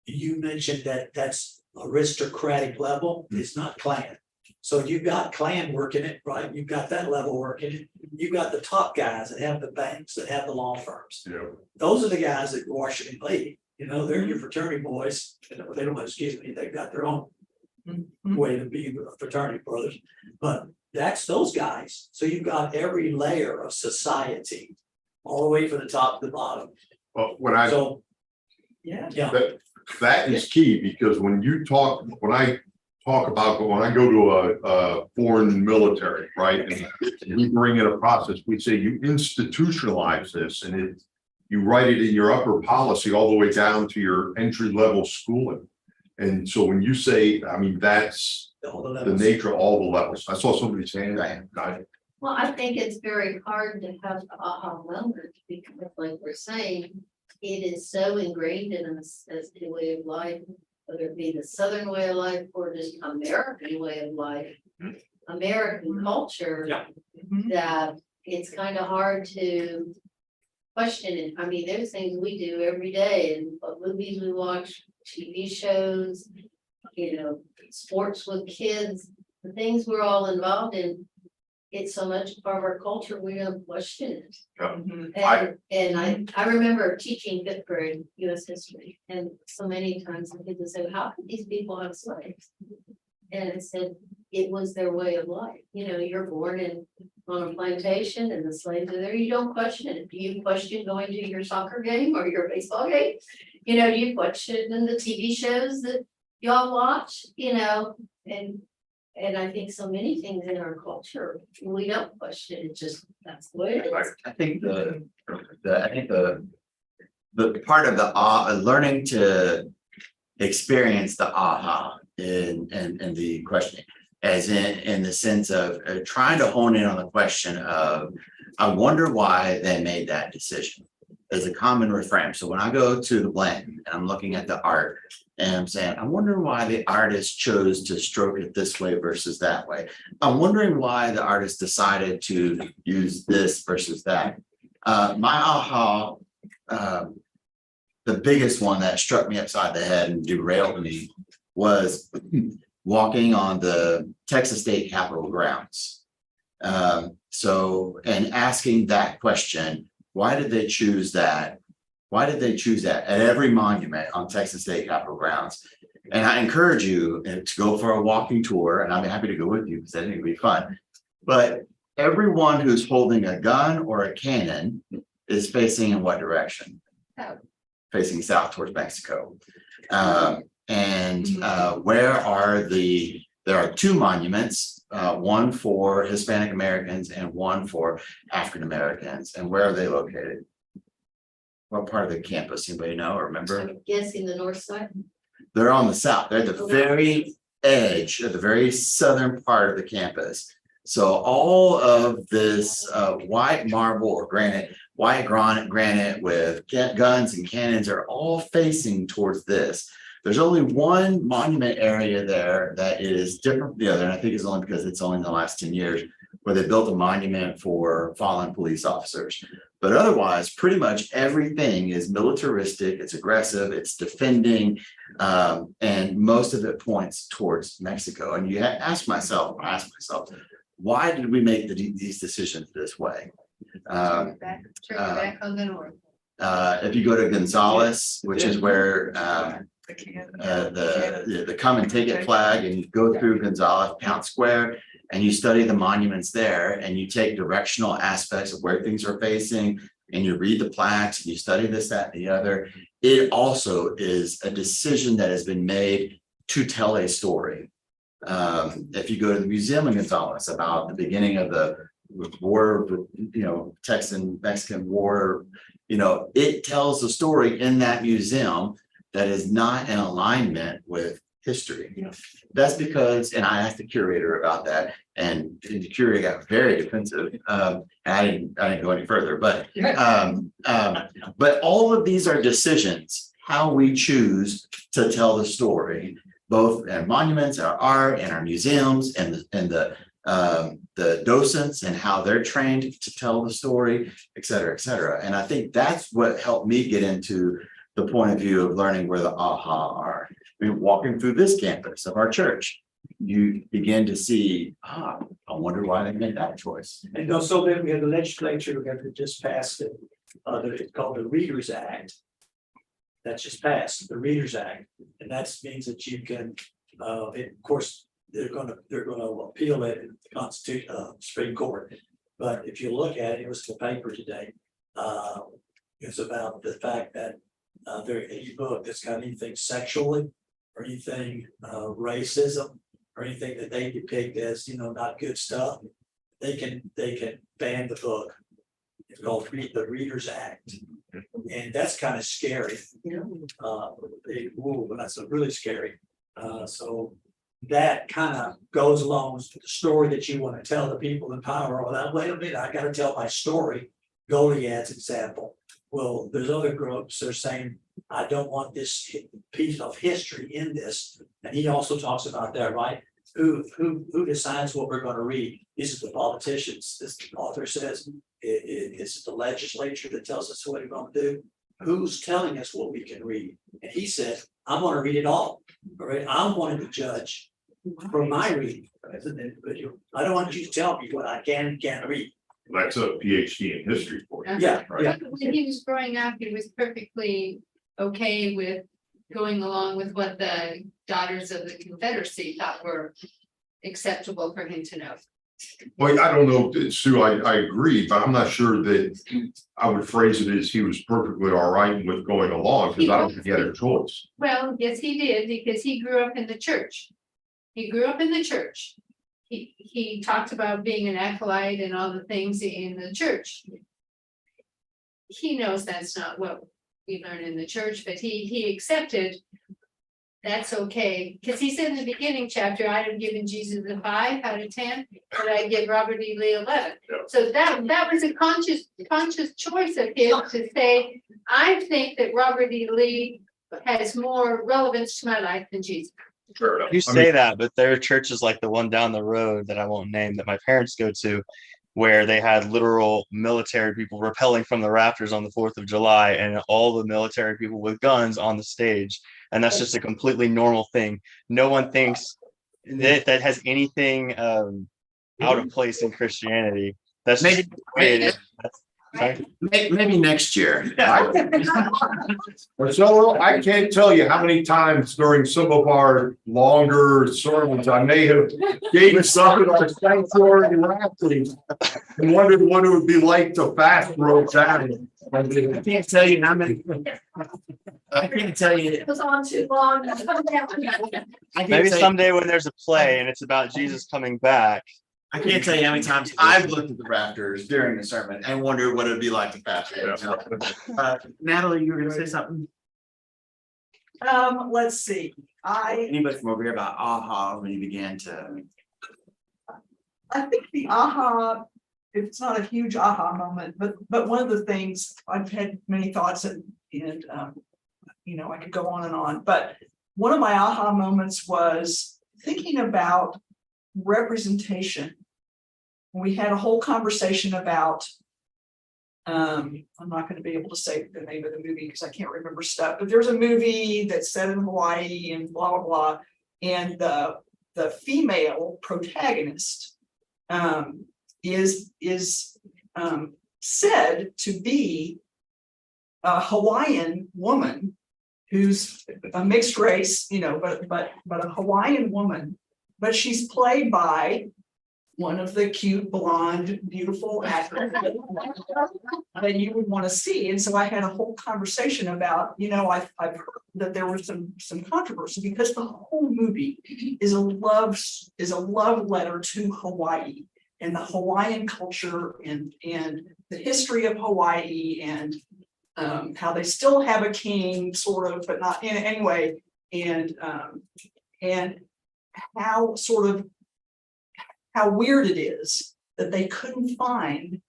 You mentioned that that's aristocratic level. It's not clan. So you've got clan working it, right? You've got that level working it. You've got the top guys that have the banks, that have the law firms. Yeah. Those are the guys that Washington lead. They're your fraternity boys. They don't, excuse me, they've got their own way of being fraternity brothers. But that's those guys. So you've got every layer of society, all the way from the top to the bottom. Well, when I, So, yeah. that is key, because when I go to a foreign military, right? And we bring in a process, we say you institutionalize this, and you write it in your upper policy all the way down to your entry level schooling. And so when you say, I mean, that's the nature of all the levels. I saw somebody saying that. Well, I think it's very hard to have aha moments because, like we're saying, it is so ingrained in us as a way of life, whether it be the Southern way of life or just American way of life, American culture, that it's kind of hard to question it. I mean, there's things we do every day, and what movies we watch, TV shows, sports with kids, the things we're all involved in. It's so much part of our culture, we don't question it. And I remember teaching 5th grade US history, and so many times the kids would say, how could these people have slaves? And I said, it was their way of life. You're born on a plantation and the slaves are there. You don't question it. Do you question going to your soccer game or your baseball game? Do you question in the TV shows that y'all watch, and I think so many things in our culture, we don't question it, just that's the way it is. I think the part of the learning to experience the aha in the questioning, as in the sense of trying to hone in on the question of, I wonder why they made that decision, is a common refrain. So when I go to the Blanton and I'm looking at the art and I'm saying, I wonder why the artist chose to stroke it this way versus that way. I'm wondering why the artist decided to use this versus that. My aha, the biggest one that struck me upside the head and derailed me was walking on the Texas State Capitol grounds So, and asking that question, why did they choose that? Why did they choose that at every monument on Texas State Capitol grounds? And I encourage you to go for a walking tour, and I'm happy to go with you because I think it'd be fun. But everyone who's holding a gun or a cannon is facing in what direction? South. Facing south towards Mexico. Where are there are two monuments, one for Hispanic Americans and one for African Americans. And where are they located? What part of the campus? Anybody know or remember? I'm guessing the north side. They're on the south. They're at the very edge of the very southern part of the campus. So all of this white marble or white granite with guns and cannons are all facing towards this. There's only one monument area there that is different from the other, and I think it's only because it's only in the last 10 years where they built a monument for fallen police officers. But otherwise, pretty much everything is militaristic, it's aggressive, it's defending, and most of it points towards Mexico. And I ask myself, why did we make these decisions this way? Turn back on the north. If you go to Gonzales, which is where the come and take it flag, and you go through Gonzales Town Square, and you study the monuments there, and you take directional aspects of where things are facing, and you read the plaques, and you study this, that, and the other. It also is a decision that has been made to tell a story. If you go to the museum in Gonzales about the beginning of the war, Texan-Mexican war, it tells the story in that museum that is not in alignment with history. That's because, and I asked the curator about that, and the curator got very defensive. I didn't go any further, but all of these are decisions, how we choose to tell the story, both in monuments, our art, and our museums, and the docents and how they're trained to tell the story, et cetera, et cetera. And I think that's what helped me get into the point of view of learning where the aha are. I mean, walking through this campus of our church, you begin to see, I wonder why they made that choice. And also then we have the legislature that just passed it, it's called the Readers Act. That's just passed, the Readers Act, and that means that you can, of course, they're gonna appeal it in the Constitution, Supreme Court. But if you look at it, it was in the paper today. It's about the fact that any book that's got anything sexually or anything racism or anything that they depict as not good stuff, they can ban the book. It's called the Readers Act, and that's kind of scary. That's really scary. So that kind of goes along with the story that you want to tell the people in power. Well, now, wait a minute, I got to tell my story. Goliad's example. Well, there's other groups that are saying, I don't want this piece of history in this. And he also talks about that, right? Who decides what we're going to read? These are the politicians. This the author says it's the legislature that tells us what we're going to do. Who's telling us what we can read? And he said, I'm going to read it all. All right, I'm one of the judge for my reading as an individual. I don't want you to tell me what I can and can't read. That's a PhD in history for you. Yeah, right? yeah. When he was growing up, he was perfectly okay with going along with what the Daughters of the Confederacy thought were acceptable for him to know. Well, I don't know, Sue, I agree, but I'm not sure that I would phrase it as he was perfectly all right with going along, because I don't think he had a choice. Well, yes, he did, because he grew up in the church. He grew up in the church. He talked about being an acolyte and all the things in the church. He knows that's not what we learn in the church, but he accepted. That's okay, because he said in the beginning chapter, I'd have given Jesus a 5 out of 10, but I give Robert E. Lee 11. So that was a conscious choice of his to say, I think that Robert E. Lee has more relevance to my life than Jesus. You say that, but there are churches like the one down the road that I won't name that my parents go to, where they had literal military people rappelling from the rafters on the 4th of July and all the military people with guns on the stage. And that's just a completely normal thing. No one thinks that has anything out of place in Christianity. That's Maybe- just the way it is. Sorry? Maybe next year. So I can't tell you how many times during some of our longer sermons, I may have gave something like sanctuary rhapsody and wondered what it would be like to fast Rosanna. I can't tell you how many. I can't tell you. It was on too long. I can't Maybe tell you- someday when there's a play and it's about Jesus coming back. I can't tell you how many times I've looked at the rafters during the sermon and wondered what it'd be like to fast. Natalie, you were gonna say something? Let's see, Anybody from over here about aha when you began to? I think the aha, it's not a huge aha moment, but one of the things, I've had many thoughts and, you know, I could go on and on, but one of my aha moments was thinking about representation. We had a whole conversation about, I'm not going to be able to say the name of the movie because I can't remember stuff, but there's a movie that's set in Hawaii and blah, blah, blah. And the female protagonist is said to be a Hawaiian woman who's a mixed race, you know, but a Hawaiian woman, but she's played by one of the cute, blonde, beautiful actors that you would want to see. And so I had a whole conversation about, you know, I've heard that there was some controversy because the whole movie is a love letter to Hawaii and the Hawaiian culture and the history of Hawaii and how they still have a king, sort of, but not in any way, and how weird it is that they couldn't find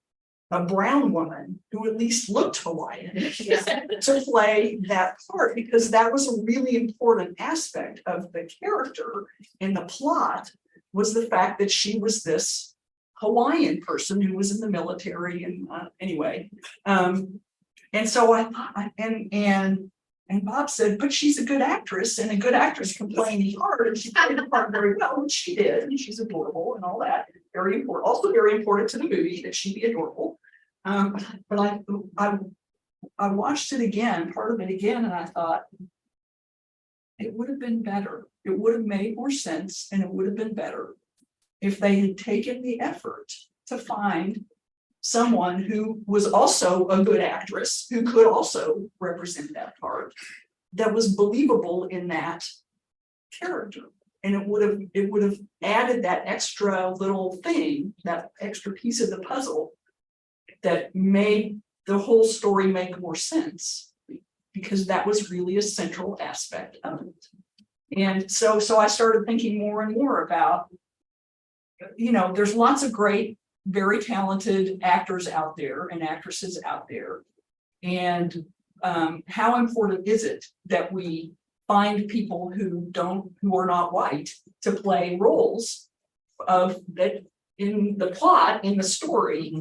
a brown woman who at least looked Hawaiian to play that part, because that was a really important aspect of the character in the plot, was the fact that she was this Hawaiian person who was in the military and anyway. And so I thought, and Bob said, but she's a good actress and a good actress can play any part, and she played the part very well, which she did, and she's adorable and all that. Very important, also very important to the movie that she be adorable. But I watched it again, part of it again, and I thought it would have been better. It would have made more sense, and it would have been better if they had taken the effort to find someone who was also a good actress, who could also represent that part, that was believable in that character. And it would have added that extra little thing, that extra piece of the puzzle that made the whole story make more sense, because that was really a central aspect of it. And so I started thinking more and more about, you know, there's lots of great, very talented actors out there and actresses out there. And how important is it that we find people who are not white to play roles of that in the plot, in the story,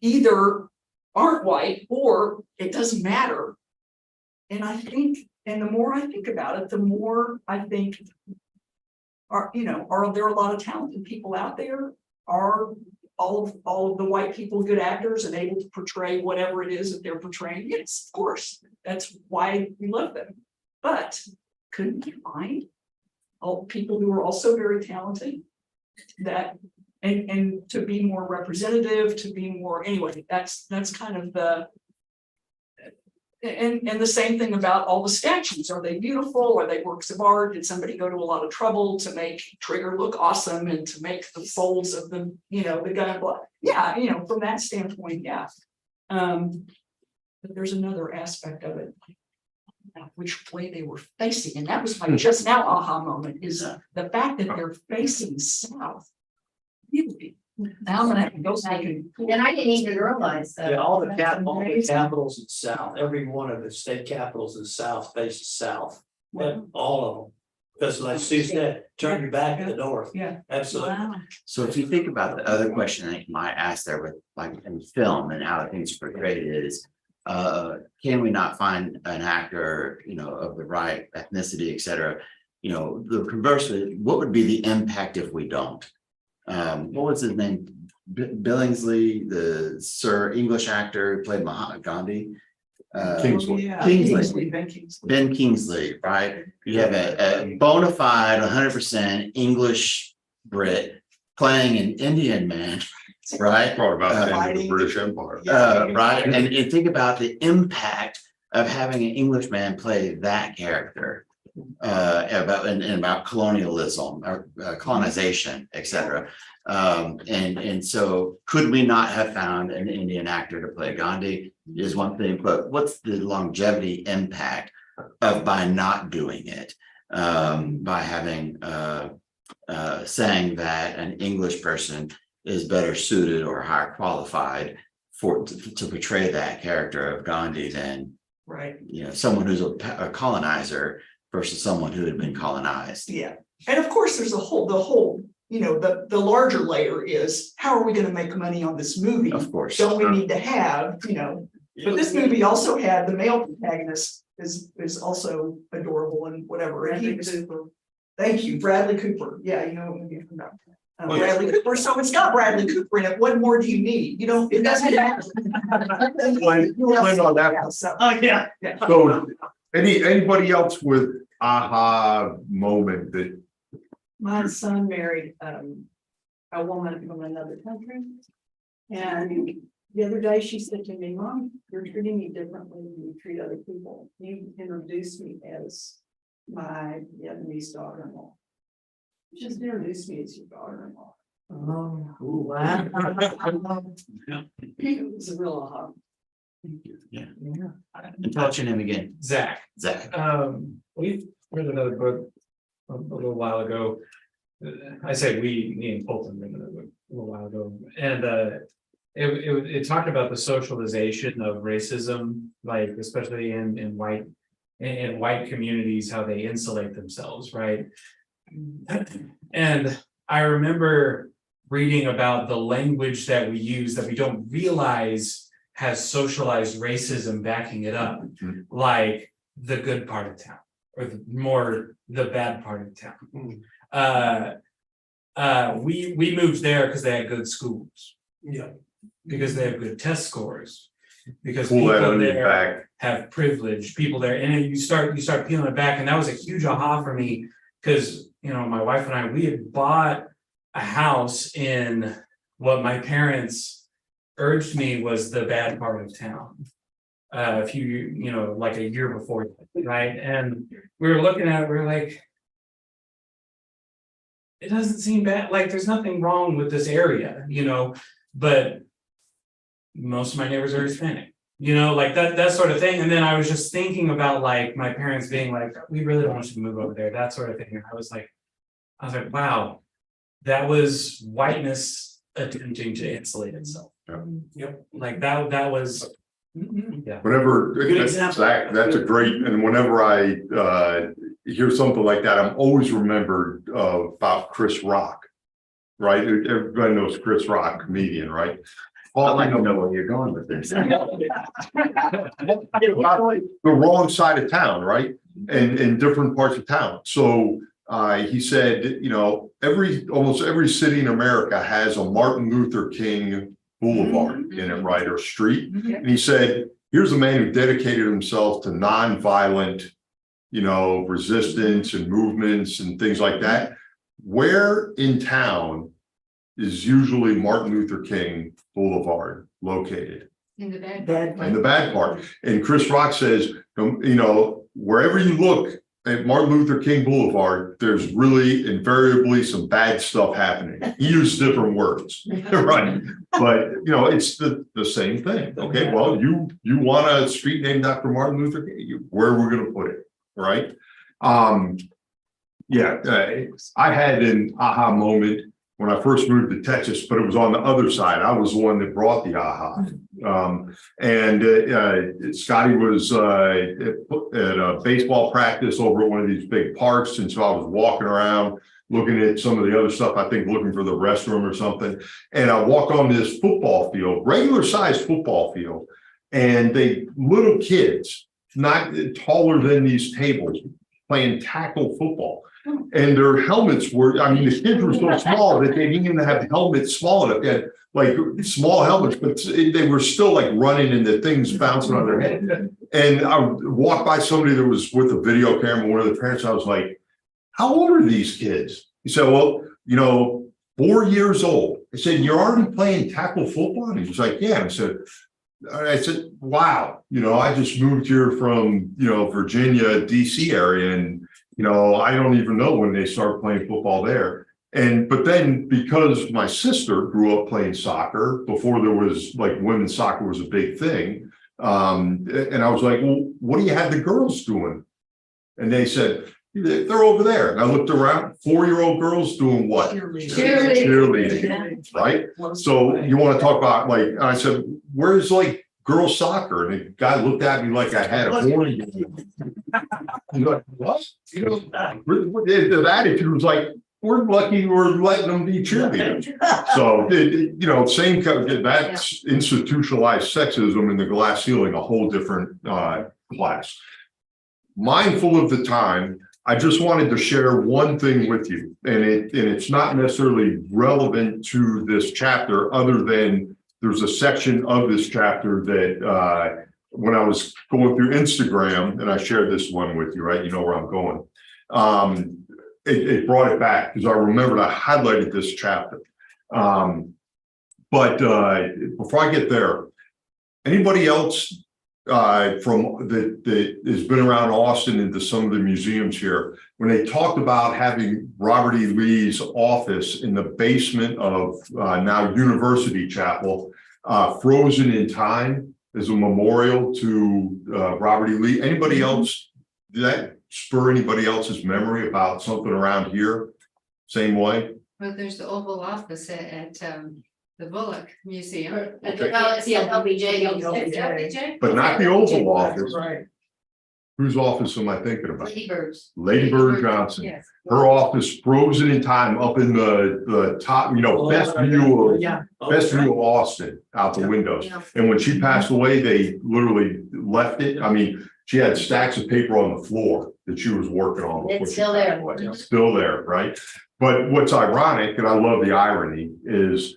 either aren't white or it doesn't matter. And I think, and the more I think about it, the more I think, are there a lot of talented people out there? Are all of the white people good actors and able to portray whatever it is that they're portraying? Yes, of course. That's why we love them. But couldn't you find all people who are also very talented that and to be more representative, to be more, anyway, that's kind of the, and the same thing about all the statues. Are they beautiful? Are they works of art? Did somebody go to a lot of trouble to make Trigger look awesome and to make the folds of the, the gun? Yeah, from that standpoint, yeah. But there's another aspect of it, which way they were facing. And that was my just now aha moment, is the fact that they're facing south. Really? Now I'm gonna have to go back and I didn't even realize that. Yeah, all the capitals in south, every one of the state capitals in south faces south, and all of them. Because like Sue said, turn your back to the north. Yeah. Absolutely. Wow. So if you think about the other question that you might ask there with like in film and how things are portrayed is, can we not find an actor, of the right ethnicity, et cetera? The converse, what would be the impact if we don't? what was his name? Billingsley, the Sir English actor who played Mahatma Gandhi. Kingsley. Kingsley. Ben Kingsley. Ben Kingsley, right? You have a bona fide 100% English Brit playing an Indian man, right? Brought about the end of the British Empire. Right, and think about the impact of having an Englishman play that character. About colonialism or colonization, etc. And so could we not have found an Indian actor to play Gandhi is one thing, but what's the longevity impact of by not doing it? By having saying that an English person is better suited or higher qualified to portray that character of Gandhi than someone who's a colonizer versus someone who had been colonized. Yeah, and of course, there's the whole, the larger layer is, how are we gonna make money on this movie? Of course. Don't we need to have, but this movie also had the male protagonist is also adorable and whatever, and he was. Thank you, Bradley Cooper. Yeah, you know what movie I'm about. Bradley Cooper, so it's got Bradley Cooper in it. What more do you need? It doesn't matter. Plan on that. Oh, yeah. So anybody else with aha moment that My son married a woman from another country. And the other day she said to me, Mom, you're treating me differently than you treat other people. You introduced me as my Vietnamese daughter-in-law. Just introduced me as your daughter-in-law. Oh, wow. It was a real aha. Yeah. And touch your name again. Zach. Zach. We read another book a little while ago. I say we, me and Colton read another book a little while ago, and it talked about the socialization of racism, like especially in white communities, how they insulate themselves, right? And I remember reading about the language that we use that we don't realize has socialized racism backing it up, like the good part of town or the bad part of town. We moved there because they had good schools. Yeah. Because they have good test scores. Because Pull that people onion there back. have privilege, people there, and then you start peeling it back, and that was a huge aha for me, because my wife and I, we had bought a house in what my parents urged me was the bad part of town. A few, like a year before, right? And we were looking at it, we were like, it doesn't seem bad, like there's nothing wrong with this area, but most of my neighbors are Hispanic, like that sort of thing. And then I was just thinking about like my parents being like, we really don't want you to move over there, that sort of thing. And I was like, wow, that was whiteness attempting to insulate itself. Yep. Like that was, yeah. Whenever, Good example. that's a great, and whenever I hear something like that, I'm always remembered about Chris Rock, right? Everybody knows Chris Rock, comedian, right? I'd like to know where you're going with this. The wrong side of town, right? And in different parts of town. So he said, almost every city in America has a Martin Luther King Boulevard in it, right, or street. And he said, here's a man who dedicated himself to nonviolent, resistance and movements and things like that. Where in town is usually Martin Luther King Boulevard located? In the bad part. In the bad part. And Chris Rock says, wherever you look at Martin Luther King Boulevard, there's really invariably some bad stuff happening. He used different words, right? But it's the same thing. Okay, well, you want a street named after Martin Luther King? Where are we going to put it, right? I had an aha moment when I first moved to Texas, but it was on the other side. I was the one that brought the aha. Scotty was at a baseball practice over at one of these big parks. And so I was walking around looking at some of the other stuff, I think looking for the restroom or something. And I walked on this football field, regular sized football field. And little kids, not taller than these tables, playing tackle football. And their helmets were, I mean, the kids were so small that they didn't even have helmets small enough. They had like small helmets, but they were still like running and the things bouncing on their head. And I walked by somebody that was with a video camera, one of the parents, I was like, how old are these kids? He said, well, 4 years old. I said, you're already playing tackle football? And he was like, yeah. I said, wow, I just moved here from, Virginia, DC area. And, I don't even know when they started playing football there. But then because my sister grew up playing soccer before there was like women's soccer was a big thing. And I was like, well, what do you have the girls doing? And they said, they're over there. And I looked around, 4-year-old girls doing what? Cheerleading, right? So you want to talk about like, I said, where's like girls soccer? And the guy looked at me like I had a horn. He's like, what? The attitude was like, we're lucky we're letting them be cheerleaders. So, same kind of, that's institutionalized sexism in the glass ceiling, a whole different class. Mindful of the time, I just wanted to share one thing with you, and it's not necessarily relevant to this chapter, other than there's a section of this chapter that when I was going through Instagram, and I shared this one with you, right? You know where I'm going. It brought it back because I remembered I highlighted this chapter. But before I get there, anybody else from that has been around Austin into some of the museums here, when they talked about having Robert E. Lee's office in the basement of now University Chapel, frozen in time as a memorial to Robert E. Lee. Anybody else, did that spur anybody else's memory about something around here? Same way? Well, there's the Oval Office at the Bullock Museum. Okay. Well, it's the LBJ. But not the Oval Office. Right. Whose office am I thinking about? Lady Bird's. Lady Bird Johnson. Yes. Her office frozen in time up in the top, best view of Austin out the windows. Yeah. And when she passed away, they literally left it. I mean, she had stacks of paper on the floor that she was working on. before It's she still passed there. away. It's still there, right? But what's ironic, and I love the irony, is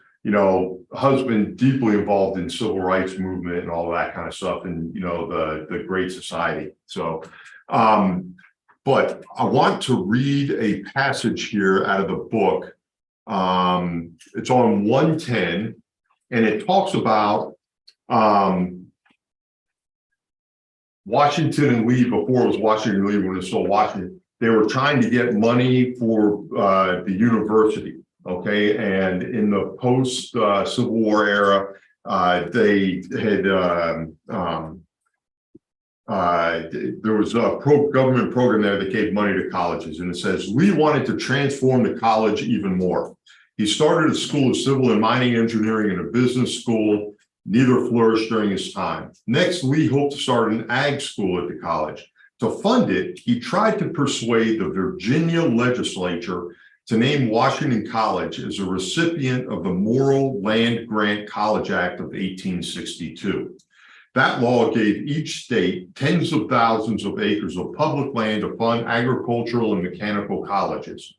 husband deeply involved in civil rights movement and all of that kind of stuff, and the Great Society. So, but I want to read a passage here out of the book. It's on 110, and it talks about Washington and Lee, before it was Washington and Lee, when it was still Washington. They were trying to get money for the university. Okay, and in the post Civil War era, they had there was a government program there that gave money to colleges, and it says Lee wanted to transform the college even more. He started a school of civil and mining engineering and a business school. Neither flourished during his time. Next, Lee hoped to start an ag school at the college. To fund it, he tried to persuade the Virginia legislature to name Washington College as a recipient of the Morrill Land Grant College Act of 1862. That law gave each state tens of thousands of acres of public land to fund agricultural and mechanical colleges.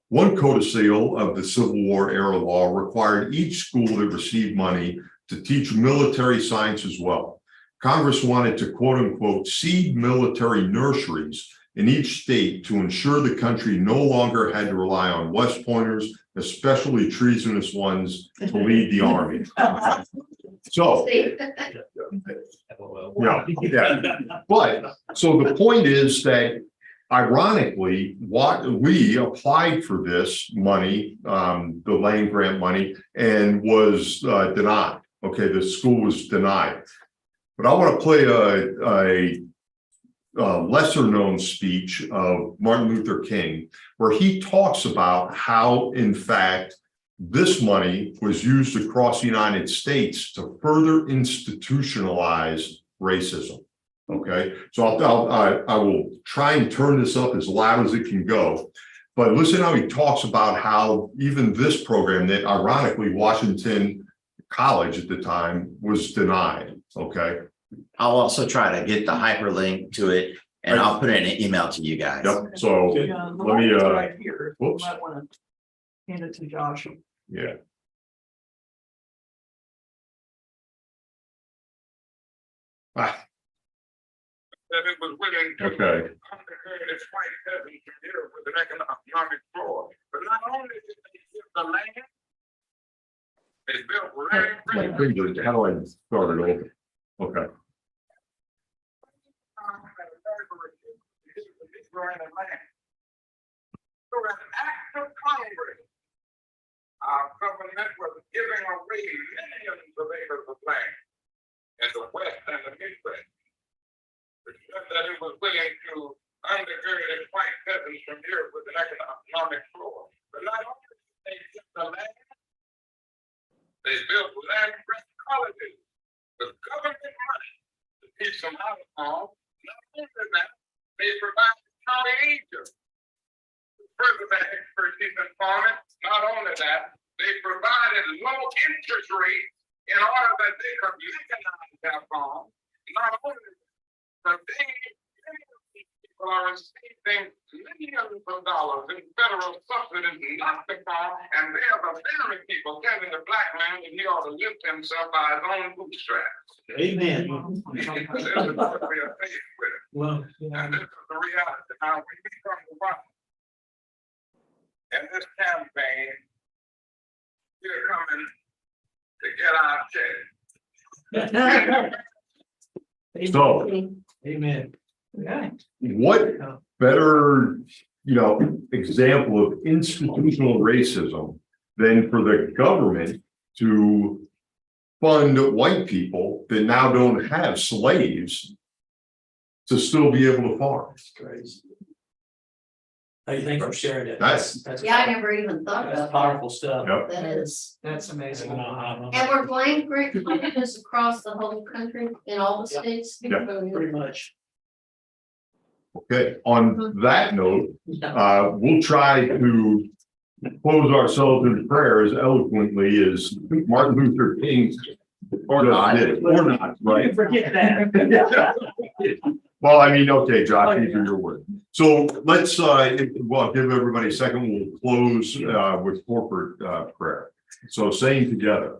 One codicil of the Civil War era law required each school that received money to teach military science as well. Congress wanted to quote unquote seed military nurseries in each state to ensure the country no longer had to rely on West Pointers, especially treasonous ones, to lead the army. So, but so the point is that ironically, Lee applied for this money, the land grant money, and was denied. Okay, the school was denied. But I want to play a lesser known speech of Martin Luther King, where he talks about how, in fact, this money was used across the United States to further institutionalize racism. Okay, so I will try and turn this up as loud as it can go. But listen how he talks about how even this program that ironically Washington College at the time was denied. Okay. I'll also try to get the hyperlink to it And I'll put it in an email to you guys. Yep, so Yeah, the let me, one that's right here, you whoops. might wanna hand it to Josh. yeah. Ah, That it was willing to. okay, Undergird its white peasants from here with an economic floor. But not only did they give the land, they built land. how do I start it over? Okay, So an act of Congress, our government was giving away millions of acres of land in the West and the Midwest. It said that it was willing to undergird its white peasants from here with an economic floor. But not only did they give the land, they built land-grant colleges with government money to teach them how to farm. Not only that, they provided county agents to further their expertise in farming. Not only that, they provided low interest rates in order that they could mechanize their farm. Not only that, but people are receiving millions of dollars in federal subsidies not to farm, and they are the very people telling the black man that he ought to lift himself by his own bootstraps. Amen. This is what we are faced with. Well, And this is the reality. Now, when we come to Washington, in this campaign, we're coming to get our check. so amen. Okay. what better, example of institutional racism than for the government to fund white people that now don't have slaves to still be able to farm? That's crazy. Hey, thanks for sharing it. That's- Yeah, I never even thought That's about powerful stuff. Yep. that. That is. That's amazing. And we're blind great colleges across the whole country in all the Yeah. states. Yeah. Pretty much. Okay, on that note, we'll try to close ourselves in prayer as eloquently as Martin Luther King Or not. did, or not, right? Forget that. Well, I mean, okay, Josh, these are your words. So let's, well, give everybody a second. We'll close with corporate prayer. So saying together.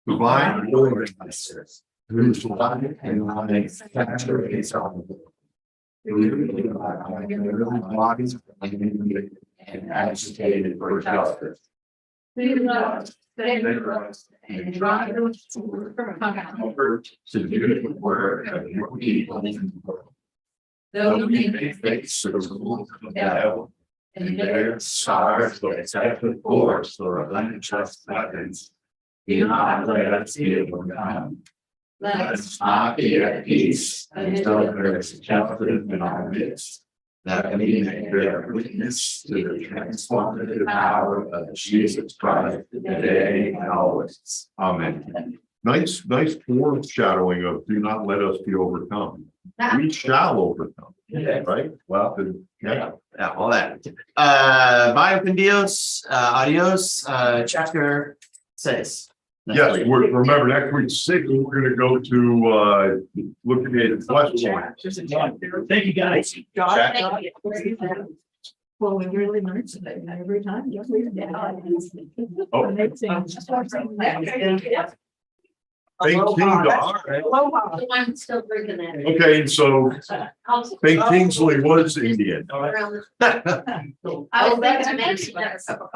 Divine Lord, whose life and life saturates all. Bodies and agitated for justice. And drive us comfort to do the word of your people. Though we may face the rules of the devil, and their scars with excessive force or unjust weapons, do not let us be overcome. Let us not be at peace until there is justice in our midst, that we may bear witness to the transformative power of Jesus Christ today and always. Amen. Nice foreshadowing of do not let us be overcome. We shall overcome, right? Well, yeah. Yeah, all that. Vaya con Dios, adios, chapter 6. Yes, remember next week, 6, we're gonna go to looking at West Point. Thank you, guys. Josh. Well, we really learned something every time. Just leave it down. Thank King Dar. Aloha. I'm still drinking that. Okay, so I'll- St. Kingsley was Indian. Around All right. I was thinking maybe that's.